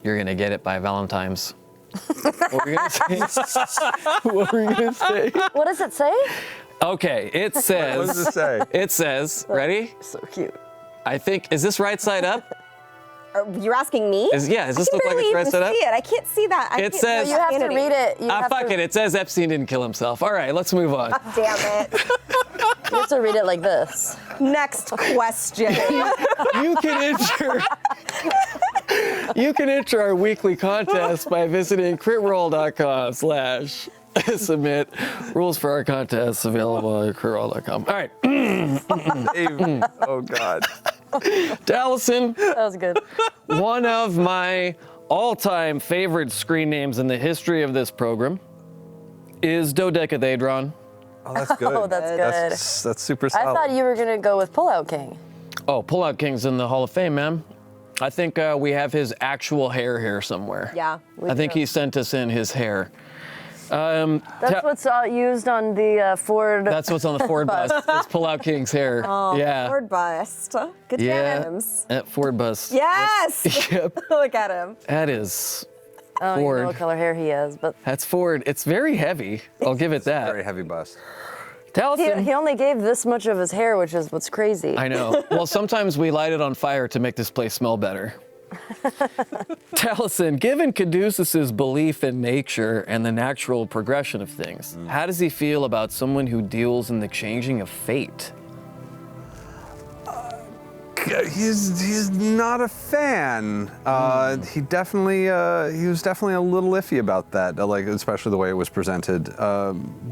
A: you're going to get it by Valentine's. What were you going to say? What were you going to say?
D: What does it say?
A: Okay, it
C: What
A: says,
C: does it say?
A: it says, ready?
D: So cute.
A: I think, is this right side up?
B: You're asking me?
A: Does this
B: I
A: look
B: can
A: like
B: barely
A: it's right
B: even
A: side up?
B: see it. I can't see that. I
A: It
B: can't
A: says-
B: see
D: You have to
B: sanity.
D: read it. You have
A: Fuck
D: to,
A: it, it says Epstein didn't kill himself. All right, let's move on.
B: Damn it.
D: You have to read it like this.
B: Next question.
A: You can enter our weekly contest by visiting critroll.com/submit. Rules for our contests available at critroll.com. All right,
C: Dave. Oh God.
A: Allison,
D: That was good.
A: one of my all-time favorite screen names in the history of this program is Dodecahedron.
C: Oh, that's good.
D: Oh, that's good.
C: That's super solid.
D: I thought you were gonna go with Pullout King.
A: Oh, Pullout King's in the Hall of Fame, man. I think we have his actual hair here somewhere.
B: Yeah.
A: I think he sent us in his hair.
D: That's what's used on the Ford.
A: That's what's on the Ford bus. It's Pullout King's hair.
B: Oh,
A: yeah.
B: Ford bust. Good
A: Yeah.
B: times.
A: At Ford bus.
B: Yes.
A: Yep.
B: Look at him.
A: That is
D: I don't even
A: Ford.
D: know what color hair he has, but
A: That's Ford. It's very heavy. I'll give it that.
C: Very heavy bust.
A: Allison.
D: he only gave this much of his hair, which is what's crazy.
A: I know. Well, sometimes we light it on fire to make this place smell better. Allison, given Caduceus's belief in nature and the natural progression of things, how does he feel about someone who deals in the changing of fate?
C: He's not a fan. He was definitely a little iffy about that, like especially the way it was presented,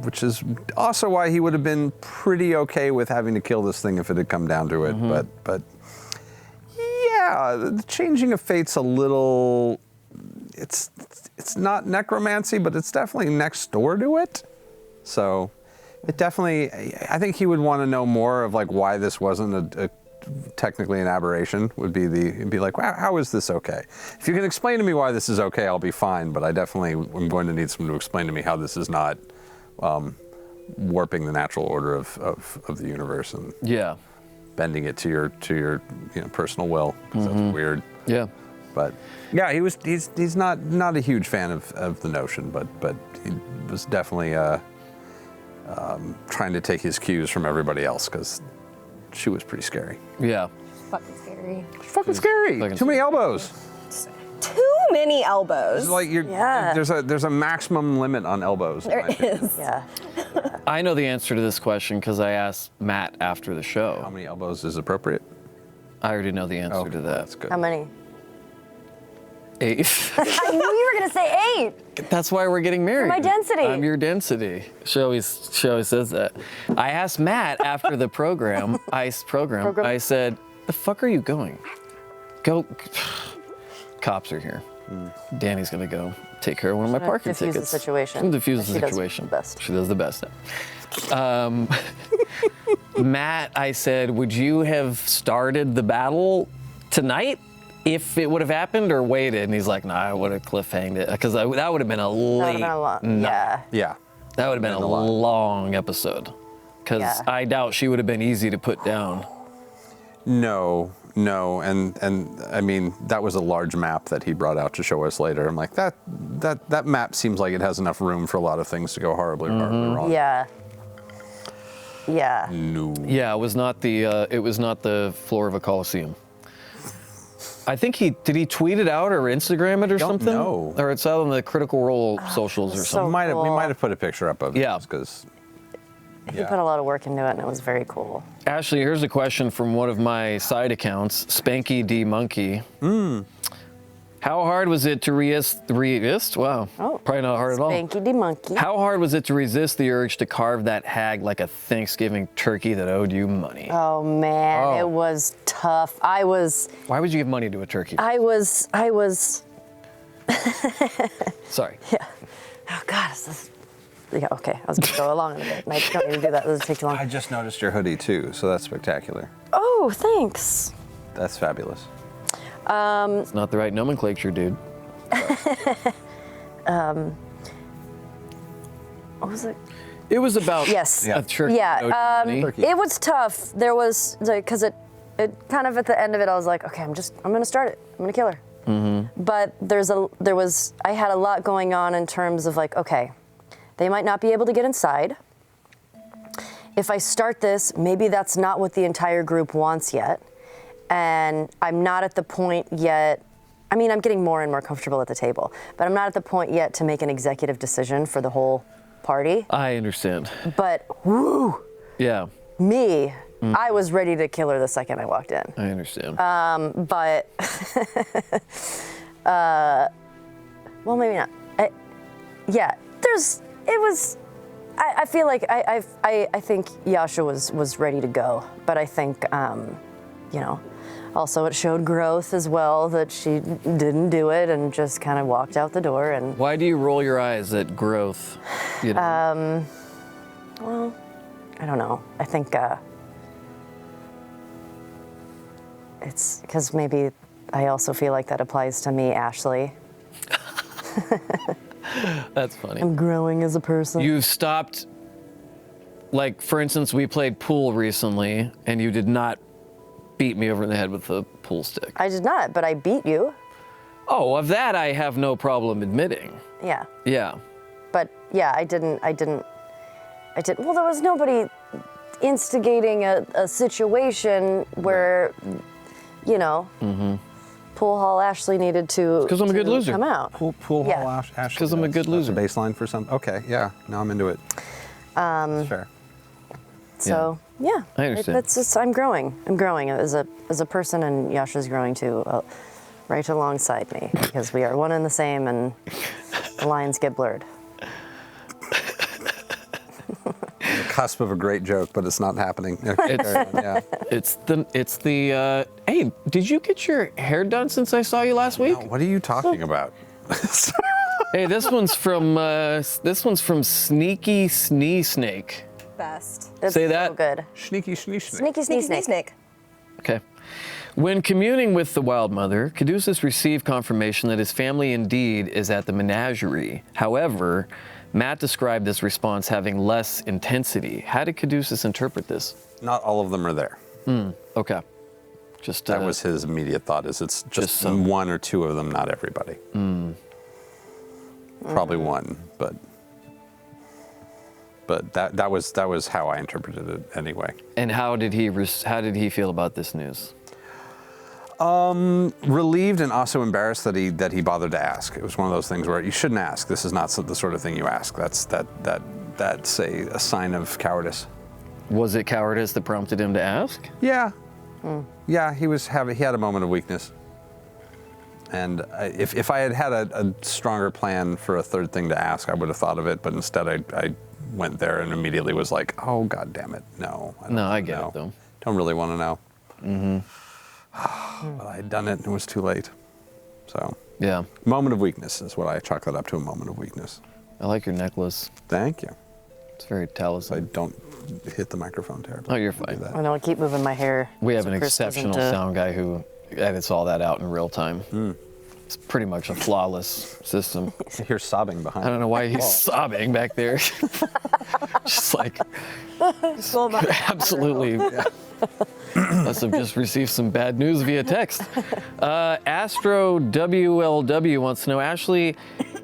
C: which is also why he would have been pretty okay with having to kill this thing if it had come down to it. But yeah, the changing of fate's a little. It's not necromancy, but it's definitely next door to it. So it definitely. I think he would want to know more of like why this wasn't a technically an aberration. Would be like, wow, how is this okay? If you can explain to me why this is okay, I'll be fine. But I definitely am going to need someone to explain to me how this is not warping the natural order of the universe and
A: Yeah.
C: bending it to your personal will. 'Cause that's weird.
A: Yeah.
C: But yeah, he's not a huge fan of the notion, but he was definitely trying to take his cues from everybody else because she was pretty scary.
A: Yeah.
B: Fucking scary.
C: Fucking scary.
A: fucking
C: Too many elbows.
B: Too many elbows.
C: It's like
D: Yeah.
C: there's a maximum limit on elbows. in
B: There
C: my opinion.
B: is.
D: Yeah.
A: I know the answer to this question because I asked Matt after the
C: How
A: show.
C: many elbows is appropriate?
A: I already know the answer to that.
C: That's good.
D: How many?
A: 8.
D: I knew you were gonna say 8.
A: That's why we're getting married.
D: my density.
A: I'm your density. She always says that. I asked Matt after the program, I said, the fuck are you going? Go. Cops are here. Danny's gonna go take care of one of my
D: gonna
A: parking
D: diffuse the
A: tickets.
D: situation.
A: She'll diffuse
D: She
A: the
D: does
A: situation.
D: the best.
A: She does the best. Matt, I said, would you have started the battle tonight if it would have happened or waited? And he's like, nah, I would have cliffhanged it because that would have been a
D: That would
A: late.
D: have been a lot.
A: night.
D: Yeah.
C: Yeah.
A: That would have been a long episode. Because
D: Yeah.
A: I doubt she would have been easy to put down.
C: No, and I mean that was a large map that he brought out to show us later. I'm like that map seems like it has enough room for a lot of things to go horribly wrong.
D: Yeah. Yeah.
C: No.
A: Yeah, it was not the floor of a coliseum. I think did he tweet it out or Instagram it or
C: Don't
A: something?
C: know.
A: Or it's out on the Critical Role socials or
D: so
A: something.
C: We
D: cool.
C: might have put a picture up of it.
A: Yeah.
C: Because
D: He put a lot of work into it, and it was very cool.
A: Ashley, here's a question from one of my side accounts, Spanky D Monkey. How hard was it to resist? Wow,
D: Oh,
A: probably not hard at all.
D: Spanky D Monkey.
A: How hard was it to resist the urge to carve that hag like a Thanksgiving turkey that owed you money?
D: Oh man,
A: Oh.
D: it was tough.
A: Why would you give money to a turkey?
D: I was.
A: Sorry.
D: Oh God, is this? Yeah, okay. I was gonna go along in a bit. And I don't need to do that. It doesn't take too long.
C: I just noticed your hoodie too, so that's spectacular.
D: Oh, thanks.
C: That's fabulous.
A: It's not the right nomenclature, dude.
D: What was it?
A: It was about
D: Yes.
A: a church.
D: Yeah. It was tough. There was because it kind of at the end of it, I was like, okay, I'm gonna start it. I'm gonna kill her. But I had a lot going on in terms of like, okay, they might not be able to get inside. If I start this, maybe that's not what the entire group wants yet. And I'm not at the point yet, I mean, I'm getting more and more comfortable at the table, but I'm not at the point yet to make an executive decision for the whole party.
A: I understand.
D: But whoo,
A: Yeah,
D: me, I was ready to kill her the second I walked in.
A: I understand.
D: But, well, maybe not. I feel like I think Yasha was ready to go, but I think, also it showed growth as well that she didn't do it and just kind of walked out the door and.
A: Why do you roll your eyes at growth? You know?
D: Well, I don't know. I think it's because maybe I also feel like that applies to me, Ashley.
A: That's funny.
D: I'm growing as a person.
A: You've stopped, like, for instance, we played pool recently, and you did not beat me over the head with a pool stick.
D: I did not, but I beat you.
A: Oh, of that I have no problem admitting.
D: Yeah.
A: Yeah.
D: But yeah, I didn't. Well, there was nobody instigating a situation where, pool hall Ashley needed to.
A: 'Cause I'm a good loser.
D: Come out.
C: Pool
D: Yeah.
C: hall Ashley.
A: 'Cause I'm a good loser.
C: That's a baseline for some. Okay, yeah. Now I'm into it. That's fair.
D: So yeah,
A: I understand.
D: That's just I'm growing. I'm growing as a person, and Yasha's growing too, right alongside me because we are one and the same, and the lines get blurred.
C: The cusp of a great joke, but it's not happening. Yeah.
A: It's the hey, did you get your hair done since I saw you last week?
C: What are you talking about?
A: Hey, this one's from Sneaky Snee Snake.
B: Best.
D: It's
A: Say
D: so
A: that.
D: good.
C: Sneaky.
D: Sneaky
B: Snake.
A: Okay. When communing with the Wild Mother, Caduceus received confirmation that his family indeed is at the menagerie. However, Matt described this response having less intensity. How did Caduceus interpret this?
C: Not all of them are there.
A: Okay. Just
C: That was his immediate thought. Is it's just
A: some.
C: one or two of them, not everybody. Probably one, but that was how I interpreted it anyway.
A: And how did he feel about this news?
C: Relieved and also embarrassed that he bothered to ask. It was one of those things where you shouldn't ask. This is not the sort of thing you ask. That's a sign of cowardice.
A: Was it cowardice that prompted him to ask?
C: Yeah. Yeah, he had a moment of weakness. And if I had a stronger plan for a third thing to ask, I would have thought of it. But instead, I went there and immediately was like, "Oh God damn it, no!"
A: I get it though.
C: Don't really want to know. But I had done it and it was too late. So
A: Yeah.
C: moment of weakness is what I chalk that up to. A moment of weakness.
A: I like your necklace.
C: Thank you.
A: It's very
C: I
A: talisman.
C: don't hit the microphone terribly.
A: Oh, you're
C: Do
A: fine.
C: that.
D: I know I keep moving my hair.
A: We have
D: so
A: an
D: Chris doesn't,
A: exceptional sound guy who edits all that out in real time. It's pretty much a flawless system.
C: I hear sobbing behind.
A: I don't know why he's sobbing back there. Just like, absolutely. Must have just received some bad news via text. Astro WLW wants to know, Ashley,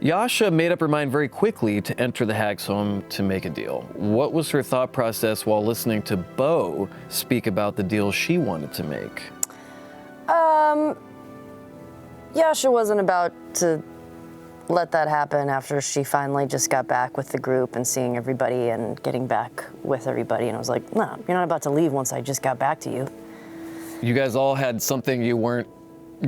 A: Yasha made up her mind very quickly to enter the Hag's home to make a deal. What was her thought process while listening to Bo speak about the deal she wanted to make?
D: Yasha wasn't about to let that happen after she finally just got back with the group and seeing everybody and getting back with everybody. And I was like, no, you're not about to leave once I just got back to you.
A: You guys all had something you weren't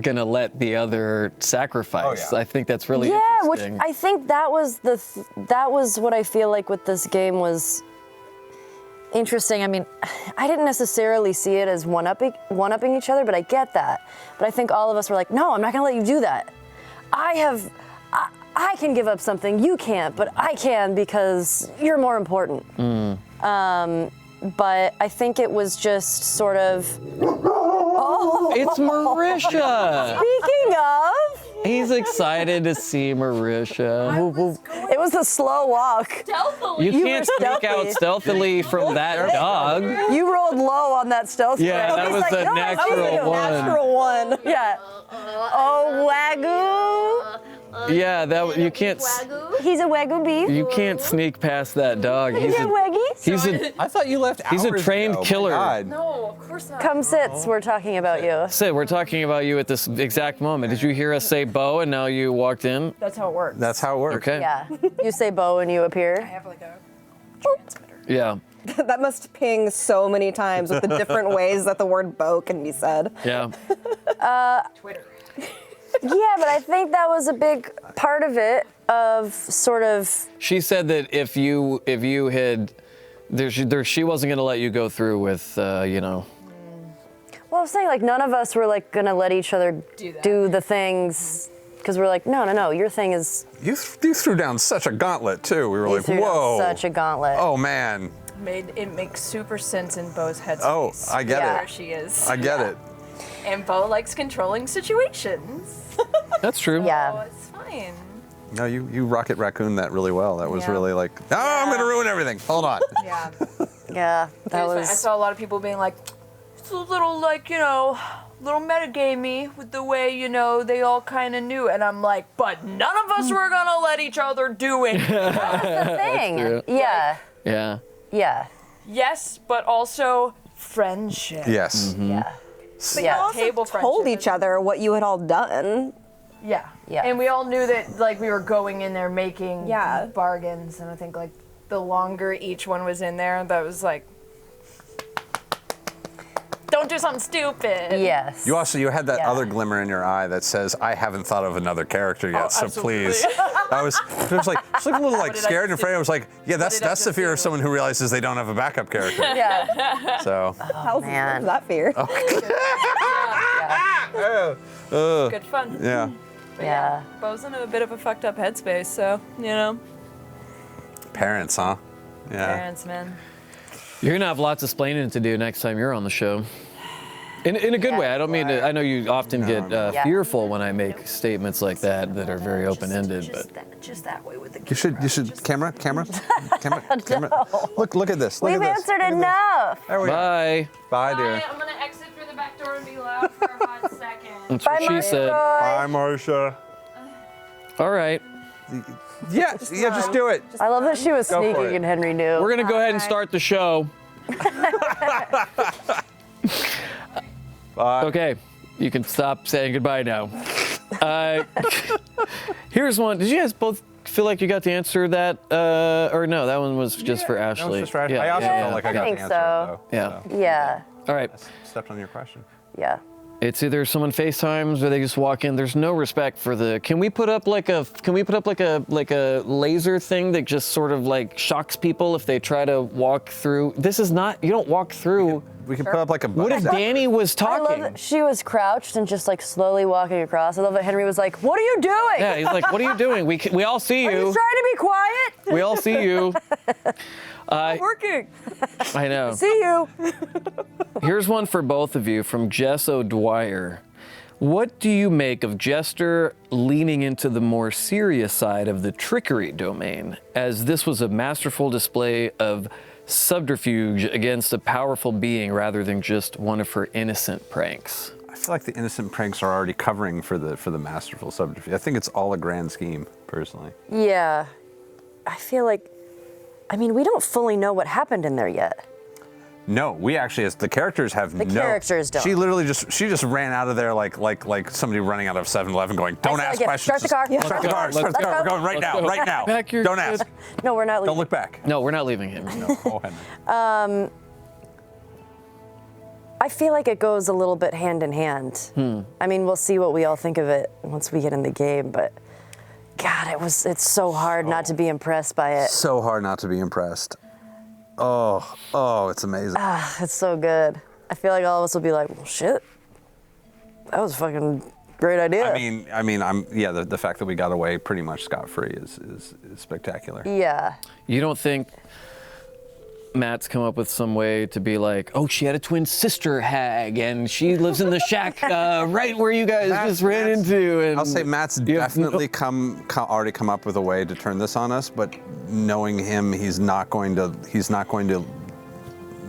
A: gonna let the other sacrifice.
C: Oh, yeah.
A: I think that's really
D: Yeah, which
A: interesting.
D: I think that was that was what I feel like with this game was interesting. I mean, I didn't necessarily see it as one-upping each other, but I get that. But I think all of us were like, no, I'm not gonna let you do that. I I can give up something you can't, but I can because you're more important. But I think it was just sort of.
A: It's Marisha.
D: Speaking of,
A: He's excited to see Marisha.
D: it was a slow walk.
E: Stealthily.
A: You
D: You
A: can't
D: were
A: sneak out
D: stealthy.
A: stealthily from that dog.
D: You rolled low on that stealth
A: Yeah,
D: check.
A: that
D: He's
A: was
D: like,
A: the
D: "No, I
A: natural
D: see you."
A: one.
B: Natural one.
D: Yeah. Oh, wagyu.
A: Yeah, you can't.
E: Wagyu.
D: He's a wagyu beef.
A: You can't sneak past that dog.
D: He's a waggy.
A: He's a.
C: I thought you left
A: He's a
C: hours
A: trained
C: ago. My
A: killer.
C: God.
E: No, of course not.
D: Come sit. We're talking about you.
A: Sid, we're talking about you at this exact moment. Did you hear us say Bo and now you walked in?
F: That's how it works.
C: That's how it works.
A: Okay.
D: Yeah. You say Bo and you
F: I
D: appear.
F: have like a transmitter.
A: Yeah.
B: That must ping so many times with the different ways that the word "bow" can be said.
A: Yeah.
F: Twitter.
D: Yeah, but I think that was a big part of it, of sort of.
A: She said that if you had, she wasn't gonna let you go through with,
D: Well, I was saying, like, none of us were, like, gonna let each other do the things, because we're like, no, your thing is.
C: You threw down such a gauntlet too. We were
D: You
C: like,
D: threw down
C: whoa.
D: such a gauntlet.
C: Oh man.
F: It makes super sense in Bo's headspace.
C: Oh, I get
D: Yeah.
F: Where
C: it.
F: she is.
C: I get it.
F: And Bo likes controlling situations.
A: that's true.
F: Oh,
D: Yeah.
F: it's fine.
C: No, you Rocket Raccoon that really well. That was
F: Yeah.
C: really like, oh, I'm gonna ruin everything. Hold on.
F: Yeah.
D: Yeah, that
F: I
D: was.
F: saw a lot of people being like, it's a little like, little metagamey with the way, they all kind of knew. And I'm like, but none of us were gonna let each other do it.
D: the thing.
A: true.
D: Yeah,
A: Yeah.
D: yeah,
F: Yes, but also friendship.
C: Yes.
D: yeah.
B: But
D: Yeah.
B: you also
F: Table
B: told
F: friendship.
B: each other what you had all done.
F: Yeah.
D: Yeah.
F: And we all knew that, like, we were going in there making
B: Yeah.
F: bargains. And I think, like, the longer each one was in there, that was like, don't do something stupid.
D: Yes.
C: You had that
D: Yeah.
C: other glimmer in your eye that says, I haven't thought of another character yet,
F: Oh,
C: so
F: absolutely.
C: please. I was like a little like
F: did I
C: scared and
F: just
C: afraid.
F: do?
C: I was like, yeah, that's
F: did I
C: the
F: just
C: fear of
F: do?
C: someone who realizes they don't have a backup character.
D: Yeah.
C: So
B: How's
D: man.
B: that fear?
F: Good fun.
C: yeah.
F: But
D: Yeah.
F: Bo's in a bit of a fucked up headspace, so,
C: Parents, huh? Yeah.
F: parents, man.
A: You're gonna have lots of explaining to do next time you're on the show. In a good
D: Yeah,
A: way. I don't mean to. I know you often get
D: Yeah.
A: fearful when I make statements like that are very open-ended, but
F: Just that way with the
C: You should camera. Look at this. Look
D: We've
C: at this.
D: answered enough.
C: There we go.
A: bye.
C: Bye, dear.
E: I'm gonna exit through the back door and be loud for a hot second.
A: That's what
D: Bye,
A: she said.
C: Bye, Marcia.
A: All right.
C: Yeah, just do it.
D: I love that she was
C: Go for
D: sneaking
C: it.
D: and Henry knew.
A: We're gonna go ahead and start the show.
C: Bye.
A: Okay, you can stop saying goodbye now. Here's one. Did you guys both feel like you got to answer that? Or no, that one was just for
C: That was
A: Ashley.
C: just right.
A: Yeah,
C: I also
A: yeah,
C: felt like I
D: I
C: got
D: think
C: the answer,
D: so.
C: though.
A: Yeah.
D: Yeah,
A: All right.
C: Stepped on your question.
D: yeah.
A: It's either someone FaceTimes or they just walk in. There's no respect for the. Can we put up like a laser thing that just sort of like shocks people if they try to walk through? This is not. You don't walk through.
C: We can put up like a
A: What if
C: button.
A: Danny was
D: I love
A: talking?
D: that she was crouched and just like slowly walking across. I love that Henry was like, "What are you doing?
A: Yeah, he's like, "What are you doing? We all see
D: Are you
A: you.
D: trying to be quiet?
A: We all see you."
F: Working.
A: I know.
D: See you."
A: Here's one for both of you from Jess O'Dwyer. What do you make of Jester leaning into the more serious side of the trickery domain, as this was a masterful display of subterfuge against a powerful being rather than just one of her innocent pranks?
C: I feel like the innocent pranks are already covering for the masterful subterfuge. I think it's all a grand scheme, personally.
D: Yeah, I feel like. I mean, we don't fully know what happened in there yet.
C: No, we actually, as the characters have no.
D: characters don't.
C: She literally just ran out of there like somebody running out of 7-Eleven going, don't
D: I
C: ask
D: said,
C: questions.
D: Start the car.
C: Just Start the car. Start the
A: Let's
C: car.
D: go.
C: We're going right
A: Let's
C: now.
A: go.
C: Right now.
A: Pack your
C: Don't
A: shit.
C: ask.
D: No, we're not leaving.
C: Don't look back.
A: No, we're not leaving him.
C: No. Oh, Henry.
D: I feel like it goes a little bit hand in hand. I mean, we'll see what we all think of it once we get in the game, but God, it's so hard not to be impressed by it.
C: So hard not to be impressed. Oh, it's amazing.
D: It's so good. I feel like all of us will be like, well, shit, that was fucking Great idea.
C: The fact that we got away pretty much scot-free is spectacular.
D: Yeah.
A: You don't think Matt's come up with some way to be like, oh, she had a twin sister hag, and she lives in the shack right where you guys just ran into. And
C: I'll say Matt's definitely already come up with a way to turn this on us, but knowing him, he's not going to.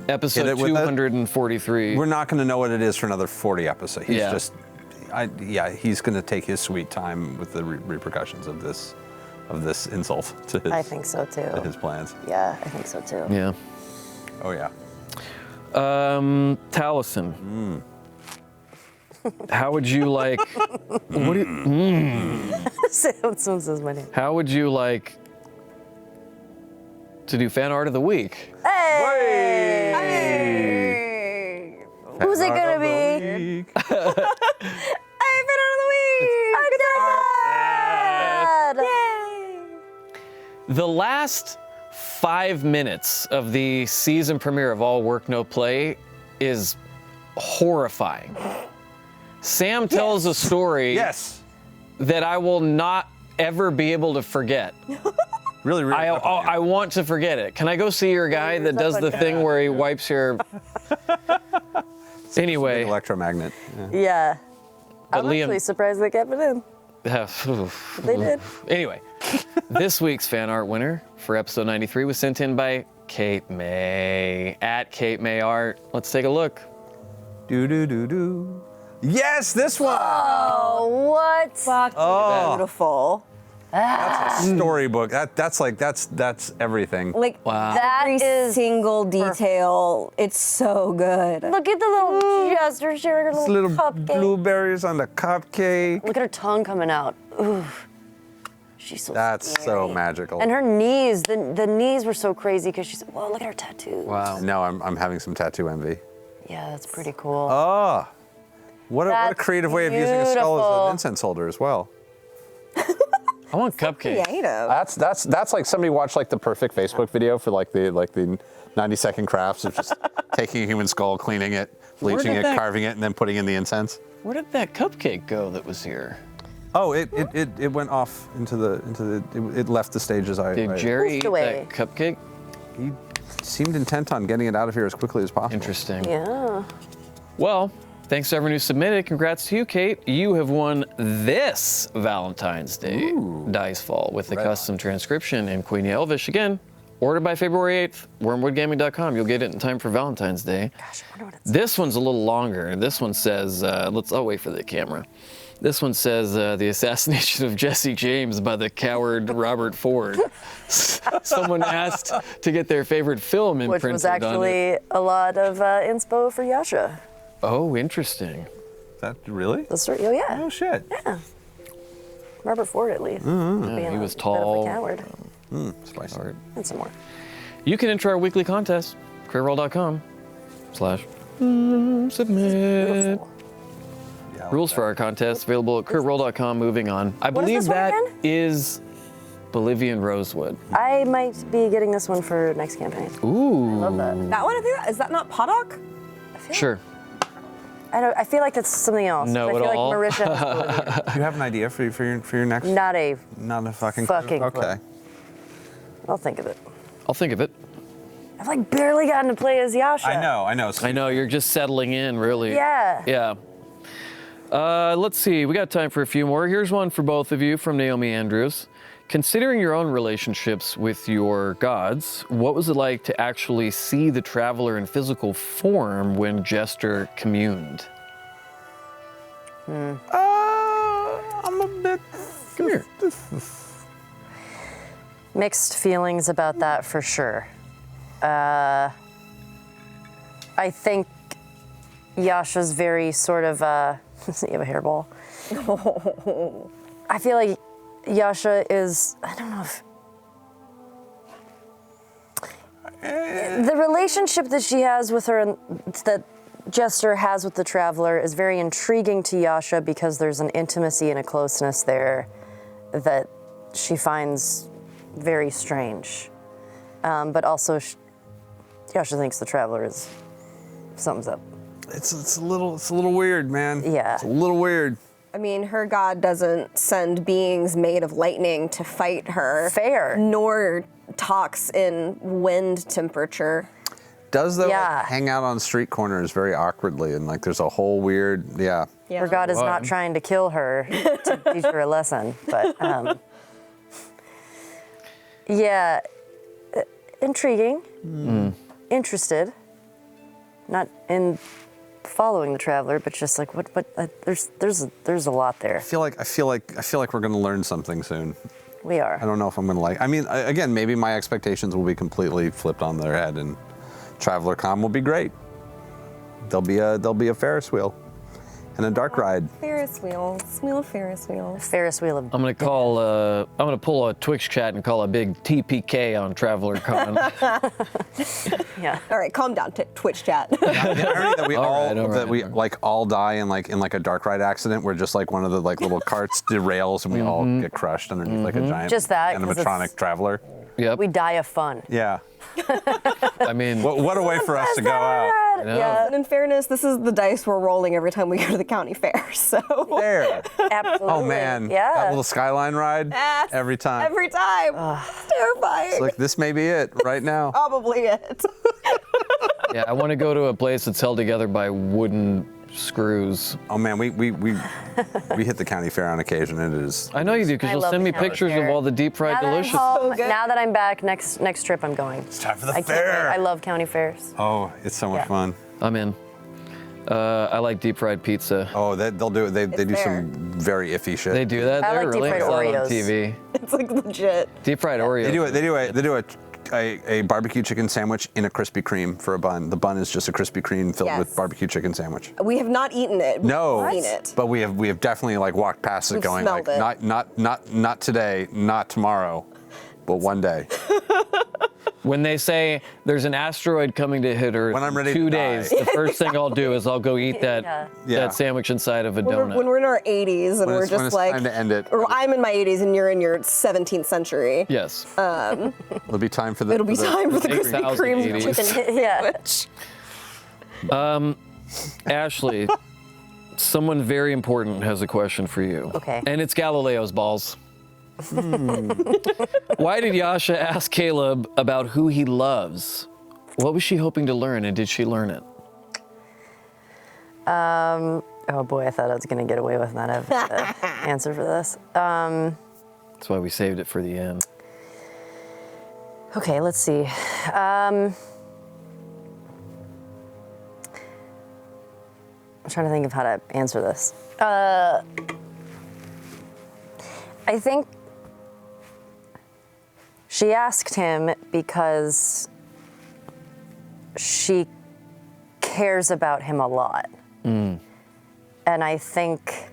A: Episode
C: hit it with it.
A: 243.
C: We're not going to know what it is for another 40 episodes. He's
A: Yeah.
C: he's going to take his sweet time with the repercussions of this insult to his.
D: I think so too.
C: To his plans.
D: Yeah, I think so too.
A: Yeah.
C: Oh yeah.
A: Taliesin. How would you like? What do you?
D: Someone says my name.
A: How would you like to do fan art of the week?
D: Hey! Who's it gonna be?
B: Hey, fan art of the week! Yay!
A: The last 5 minutes of the season premiere of All Work No Play is horrifying. Sam tells a story
C: Yes.
A: that I will not ever be able to forget.
C: Really.
A: I want to forget it. Can I go see your guy that does the thing where he wipes your... Anyway.
C: Electromagnet. Yeah.
D: Yeah. I'm
A: Liam-
D: actually surprised they kept it in. They did.
A: Anyway, this week's fan art winner for episode 93 was sent in by Kate May at Kate May Art. Let's take a look.
C: Do. Yes, this one.
D: Oh, what?
B: Fuck, beautiful.
C: Storybook. That's everything.
B: Like
D: That
B: every
D: is
B: single detail. It's so good.
D: Look at the little Jester sharing her little cupcake.
C: Blueberries on the cupcake.
D: Look at her tongue coming out. Ooh. She's so
C: That's
D: scary.
C: so magical.
D: And her knees, the knees were so crazy because she's, whoa, look at her tattoos.
A: Wow.
C: No, I'm having some tattoo envy.
D: Yeah, that's pretty cool.
C: Oh, what a
D: That's
C: creative way of using a skull as
D: beautiful.
C: an incense holder as well.
A: I want cupcake.
B: Creative.
C: That's like somebody watched like the perfect Facebook video for like the 90-second crafts of just taking a human skull, cleaning it, bleaching
A: did
C: it,
A: that-
C: carving it, and then putting in the incense.
A: Where did that cupcake go that was here?
C: Oh, it went off into the it left the stage as I.
A: Did Jerry
D: Moved
A: eat
D: away.
A: that cupcake?
C: He seemed intent on getting it out of here as quickly as possible.
A: Interesting.
D: Yeah.
A: Well, thanks to everyone who submitted. Congrats to you, Kate. You have won this Valentine's Day dice fall with the custom transcription in Queenie Elvish. Again, ordered by February 8th, wormwoodgaming.com. You'll get it in time for Valentine's Day.
D: Gosh, I wonder what it's.
A: This one's a little longer. This one says, I'll wait for the camera. This one says, the assassination of Jesse James by the coward Robert Ford. Someone asked to get their favorite film imprinted
D: Which was
A: on it.
D: actually a lot of inspo for Yasha.
A: Oh, interesting.
C: Is that really?
D: The story, oh yeah.
C: Oh shit.
D: Yeah. Robert Ford, at least.
A: He was tall.
D: Bit of a coward.
C: Spicy.
D: And some more.
A: You can enter our weekly contest, critroll.com/submit.
D: Beautiful.
C: Yeah,
A: Rules for our contest available at critroll.com. Moving on. I
D: What is
A: believe
D: this one
A: that
D: again?
A: is Bolivian Rosewood.
D: I might be getting this one for next campaign.
A: Ooh.
D: Love that.
B: That one, I think, is that not Poddock?
A: Sure.
D: I feel like that's something else.
A: Know
D: I
A: it
D: feel
A: all.
D: like Marisha has Bolivian.
C: Do you have an idea for your next?
D: Not a.
C: Not a fucking.
D: Fucking
C: Okay.
D: I'll think of it.
A: I'll think of it.
D: I've like barely gotten to play as Yasha.
C: I know.
A: I know, you're just settling in, really.
D: Yeah.
A: Yeah. Let's see, we got time for a few more. Here's one for both of you from Naomi Andrews. Considering your own relationships with your gods, what was it like to actually see the traveler in physical form when Jester communed?
C: I'm a bit.
A: Come here.
D: Mixed feelings about that for sure. I think Yasha's very sort of, you have a hairball. I feel like Yasha is, I don't know if, the relationship that she has with her, and that Jester has with the Traveler is very intriguing to Yasha because there's an intimacy and a closeness there that she finds very strange. But also, Yasha thinks the Traveler is something's up.
C: It's a little weird, man.
D: Yeah.
C: It's a little weird.
B: I mean, her god doesn't send beings made of lightning to fight her.
D: Fair.
B: Nor talks in wind temperature.
C: Does though
D: Yeah.
C: like, hang out on street corners very awkwardly, and like there's a whole weird
D: Her god is not
A: Wow.
D: trying to kill her to teach her a lesson, but yeah, intriguing, interested, not in following the traveler, but just like what there's a lot there.
C: I feel like we're gonna learn something soon.
D: We are.
C: I don't know if I'm gonna like. I mean, again, maybe my expectations will be completely flipped on their head, and Traveler Con will be great. There'll be a Ferris wheel, and a dark ride.
B: Ferris wheel. Wheel of Ferris wheels.
D: Ferris wheel of.
A: I'm gonna pull a Twitch chat and call a big TPK on Traveler Con.
D: Yeah.
B: All right, calm down, Twitch chat.
C: The irony that we
A: all right.
C: like all die in like a dark ride accident where just like one of the like little carts derails and we all get crushed underneath like a giant
D: Just that, 'cause
C: animatronic
D: it's-
C: traveler.
A: Yep.
D: We die of fun.
C: Yeah.
A: I mean,
C: What a way for us to go out.
A: know.
D: Yeah,
B: And in fairness, this is the dice we're rolling every time we go to the county fair. So
C: There.
D: absolutely.
C: Oh man.
D: Yeah.
C: That little skyline ride.
B: Yes,
C: Every time.
B: every time. It's terrifying.
C: It's like this may be it right now.
B: Probably it.
A: yeah, I want to go to a place that's held together by wooden screws.
C: Oh man, we hit the county fair on occasion, and it is.
A: I know you do because
D: I
A: you'll
D: love
A: send me
D: the county
A: pictures
D: fair.
A: of all the deep fried
D: Now that I'm
A: delicious.
D: home,
B: good.
D: now that I'm back, next trip I'm going.
C: It's time for the
D: I can't wait. I love county fairs.
C: Oh, it's so much
D: Yeah.
C: fun.
A: I'm in. I like deep fried pizza.
C: Oh, they'll do it. They do
B: fair.
C: some very iffy shit.
A: They do that
D: I
A: there,
D: like deep
A: really?
D: fried
A: I saw it on
D: Oreos.
A: TV.
B: It's like legit.
A: Deep fried Oreos.
C: They do a barbecue chicken sandwich in a Krispy Kreme for a bun. The bun is just a Krispy Kreme filled with
B: Yes.
C: barbecue chicken sandwich.
B: We have not eaten it. We've
C: No,
B: seen it.
C: but we have definitely like walked past it,
B: We've
C: going like
B: smelled it.
C: not today, not tomorrow, but one day.
A: When they say there's an asteroid coming to hit Earth
C: When I'm
A: in
C: ready
A: 2
C: to
A: days,
C: die.
A: the first thing I'll do is I'll go eat that
C: Yeah.
A: that sandwich inside of a donut.
B: When we're in our 80s and
C: When
B: we're
C: it's- when
B: just
C: it's
B: like,
C: time to end it.
B: or I'm in my 80s and you're in your 17th century.
A: Yes.
C: It'll be time for the.
B: It'll be time for the Krispy
A: 8,000
B: Kreme
A: 80s.
B: chicken
D: Yeah.
B: sandwich.
A: Ashley, someone very important has a question for you.
D: Okay.
A: And it's Galileo's balls. Why did Yasha ask Caleb about who he loves? What was she hoping to learn, and did she learn it?
D: Oh boy, I thought I was gonna get away with not having the answer for this.
A: That's why we saved it for the end.
D: Okay, let's see. I'm trying to think of how to answer this. I think she asked him because she cares about him a lot. And I think,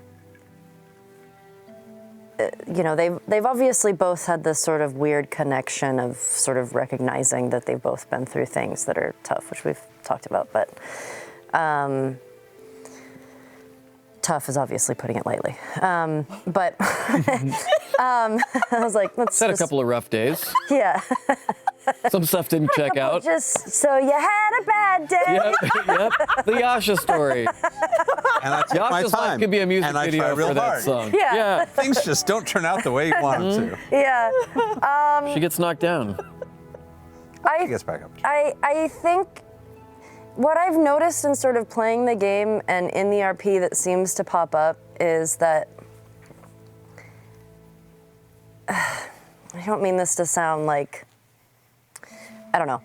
D: you know, they've obviously both had this sort of weird connection of sort of recognizing that they've both been through things that are tough, which we've talked about, but tough is obviously putting it lightly. But I was like, let's
A: Had a
D: just,
A: couple of rough days.
D: yeah.
A: Some stuff didn't check out.
D: Just so you had a bad day.
A: Yep, yep. The Yasha story.
C: And I took my
A: Yasha's
C: time.
A: life could be a music
C: and I
A: video
C: try real
A: for that
C: hard.
A: song.
D: Yeah.
C: Things just don't turn out the way you want them to.
D: Yeah.
A: She gets knocked down.
C: He gets back up.
D: I think what I've noticed in sort of playing the game and in the RP that seems to pop up is that I don't mean this to sound like, I don't know.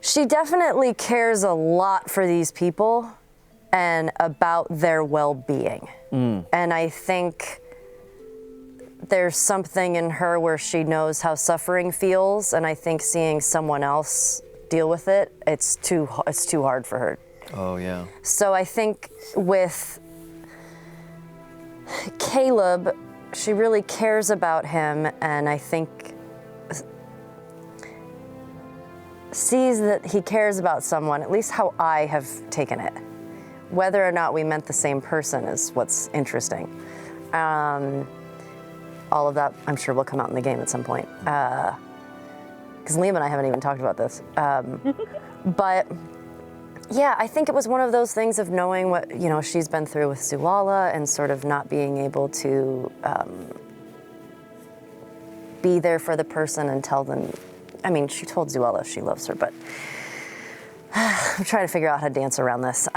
D: She definitely cares a lot for these people and about their well-being. And I think there's something in her where she knows how suffering feels, and I think seeing someone else deal with it, it's too hard for her.
A: Oh, yeah.
D: So I think with Caleb, she really cares about him, and I think sees that he cares about someone, at least how I have taken it. Whether or not we meant the same person is what's interesting. All of that, I'm sure, will come out in the game at some point. Because Liam and I haven't even talked about this. But Yeah, I think it was one of those things of knowing what, she's been through with Zuala and sort of not being able to be there for the person and tell them. I mean, she told Zuala she loves her, but I'm trying to figure out how to dance around this.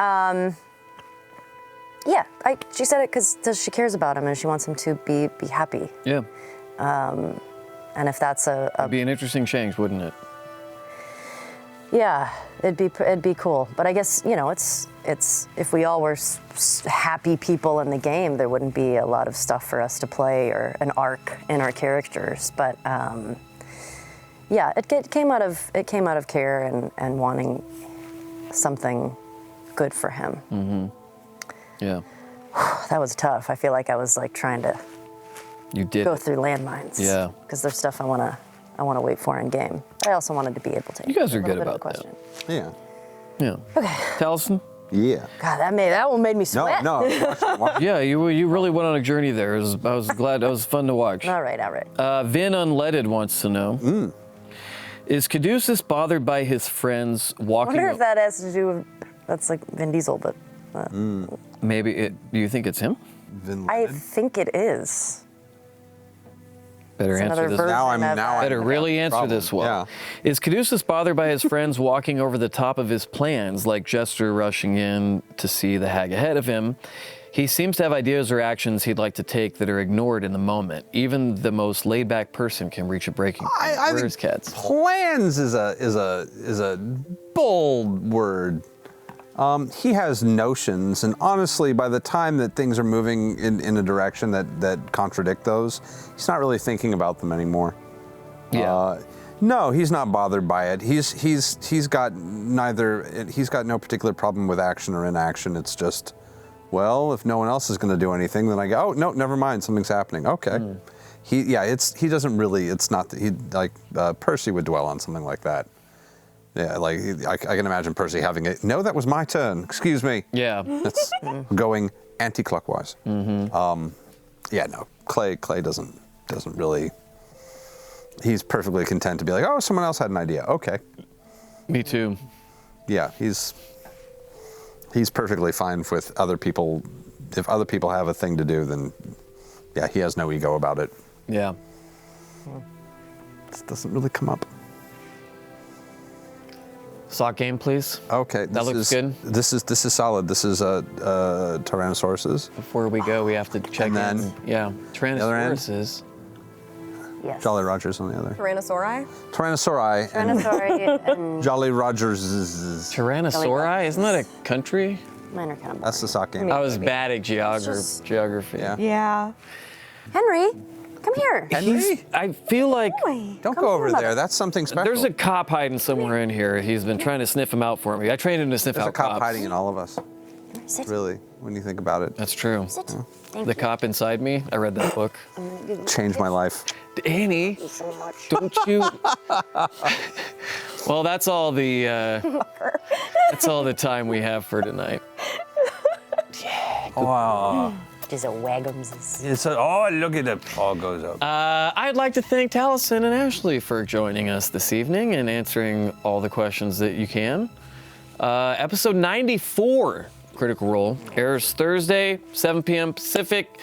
D: Yeah, she said it because she cares about him and she wants him to be happy.
A: Yeah.
D: And if that's
A: It'd be an interesting change, wouldn't it?
D: Yeah, it'd be cool. But I guess it's if we all were happy people in the game, there wouldn't be a lot of stuff for us to play or an arc in our characters. But yeah, it came out of care and wanting something good for him.
A: Mm-hmm. Yeah.
D: That was tough. I feel like I was like trying to go through landmines.
A: Yeah.
D: Because there's stuff I want to wait for in game. But I also wanted to be able to.
A: You guys are
D: answer a
A: good
D: little bit
A: about
D: of a question.
C: Yeah.
A: Yeah.
D: Okay.
A: Taliesin?
C: Yeah.
D: God, that one made me sweat.
C: No. Watch.
A: Yeah, you really went on a journey there. I was glad. It was fun to watch.
D: All right.
A: Vin Unleaded wants to know. Is Caduceus bothered by his friends
D: I
A: walking?
D: wonder if that has to do with, that's like Vin Diesel, but
A: Maybe it. Do you think it's him?
D: I think it is.
A: Better
D: It's
A: answer
D: another
A: this.
D: version
C: Now I'm-
D: of
C: now
D: that.
C: I'm-
A: Better really answer
C: Problem.
A: this well. Is Caduceus bothered by his friends walking over the top of his plans, like Jester rushing in to see the hag ahead of him? He seems to have ideas or actions he'd like to take that are ignored in the moment. Even the most laid-back person can reach a breaking point.
C: I
A: Where's
C: think
A: Cats?
C: plans is a bold word. He has notions, and honestly, by the time that things are moving in a direction that contradict those, he's not really thinking about them anymore.
A: Yeah.
C: No, he's not bothered by it. He's got no particular problem with action or inaction. It's just, well, if no one else is going to do anything, then I go, oh no, never mind, something's happening. Okay. He doesn't really. It's not that Percy would dwell on something like that. Yeah, like I can imagine Percy having it. No, that was my turn. Excuse me.
A: Yeah.
C: That's going anti-clockwise. Yeah, no. Clay doesn't really. He's perfectly content to be like, oh, someone else had an idea. Okay.
A: Me too.
C: Yeah, he's perfectly fine with other people. If other people have a thing to do, then yeah, he has no ego about it.
A: Yeah.
C: This doesn't really come up.
A: Sock game, please.
C: Okay,
A: That looks good.
C: This is solid. This is Tyrannosaurus's.
A: Before we go, we have to check
C: And then
A: in. Yeah.
C: other end?
A: Tyrannosaurus.
D: Yes.
C: Jolly Rogers on the other.
B: Tyrannosauri?
C: Tyrannosauri and
D: Tyrannosauri and
C: Jolly Rogers.
A: Tyrannosauri? Isn't that a country?
D: mine are kind of
C: That's the sock game.
A: I was bad at geography.
C: Yeah.
B: Yeah.
D: Henry, come here.
A: I feel like
C: Don't go over there. That's something special.
A: there's a cop hiding somewhere in here. He's been trying to sniff him out for me. I trained him to sniff
C: There's a
A: out
C: cop
A: cops.
C: hiding in all of us.
D: Sit.
C: Really, when you think about it.
A: That's true.
D: Sit. Thank
A: The
D: you.
A: cop inside me. I read that book.
C: Changed my life.
A: Annie,
D: So much.
A: don't you? Well, that's all the time we have for tonight.
C: Wow.
D: Just a wagums.
C: Oh, look at the paw goes up.
A: I'd like to thank Taliesin and Ashley for joining us this evening and answering all the questions that you can. Episode 94, Critical Role, airs Thursday, 7 p.m. Pacific.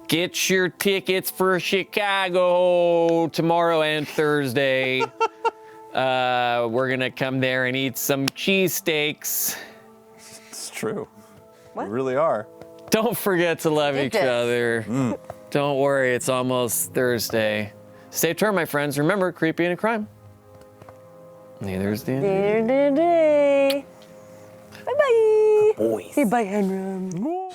A: Get your tickets for Chicago tomorrow and Thursday. We're going to come there and eat some cheesesteaks.
C: It's true. We really are.
A: Don't forget to love each
D: this.
A: other. Don't worry, it's almost Thursday. Stay tuned, my friends. Remember, creepy ain't a crime. Neither is the end.
D: Bye bye. Bye, Henry.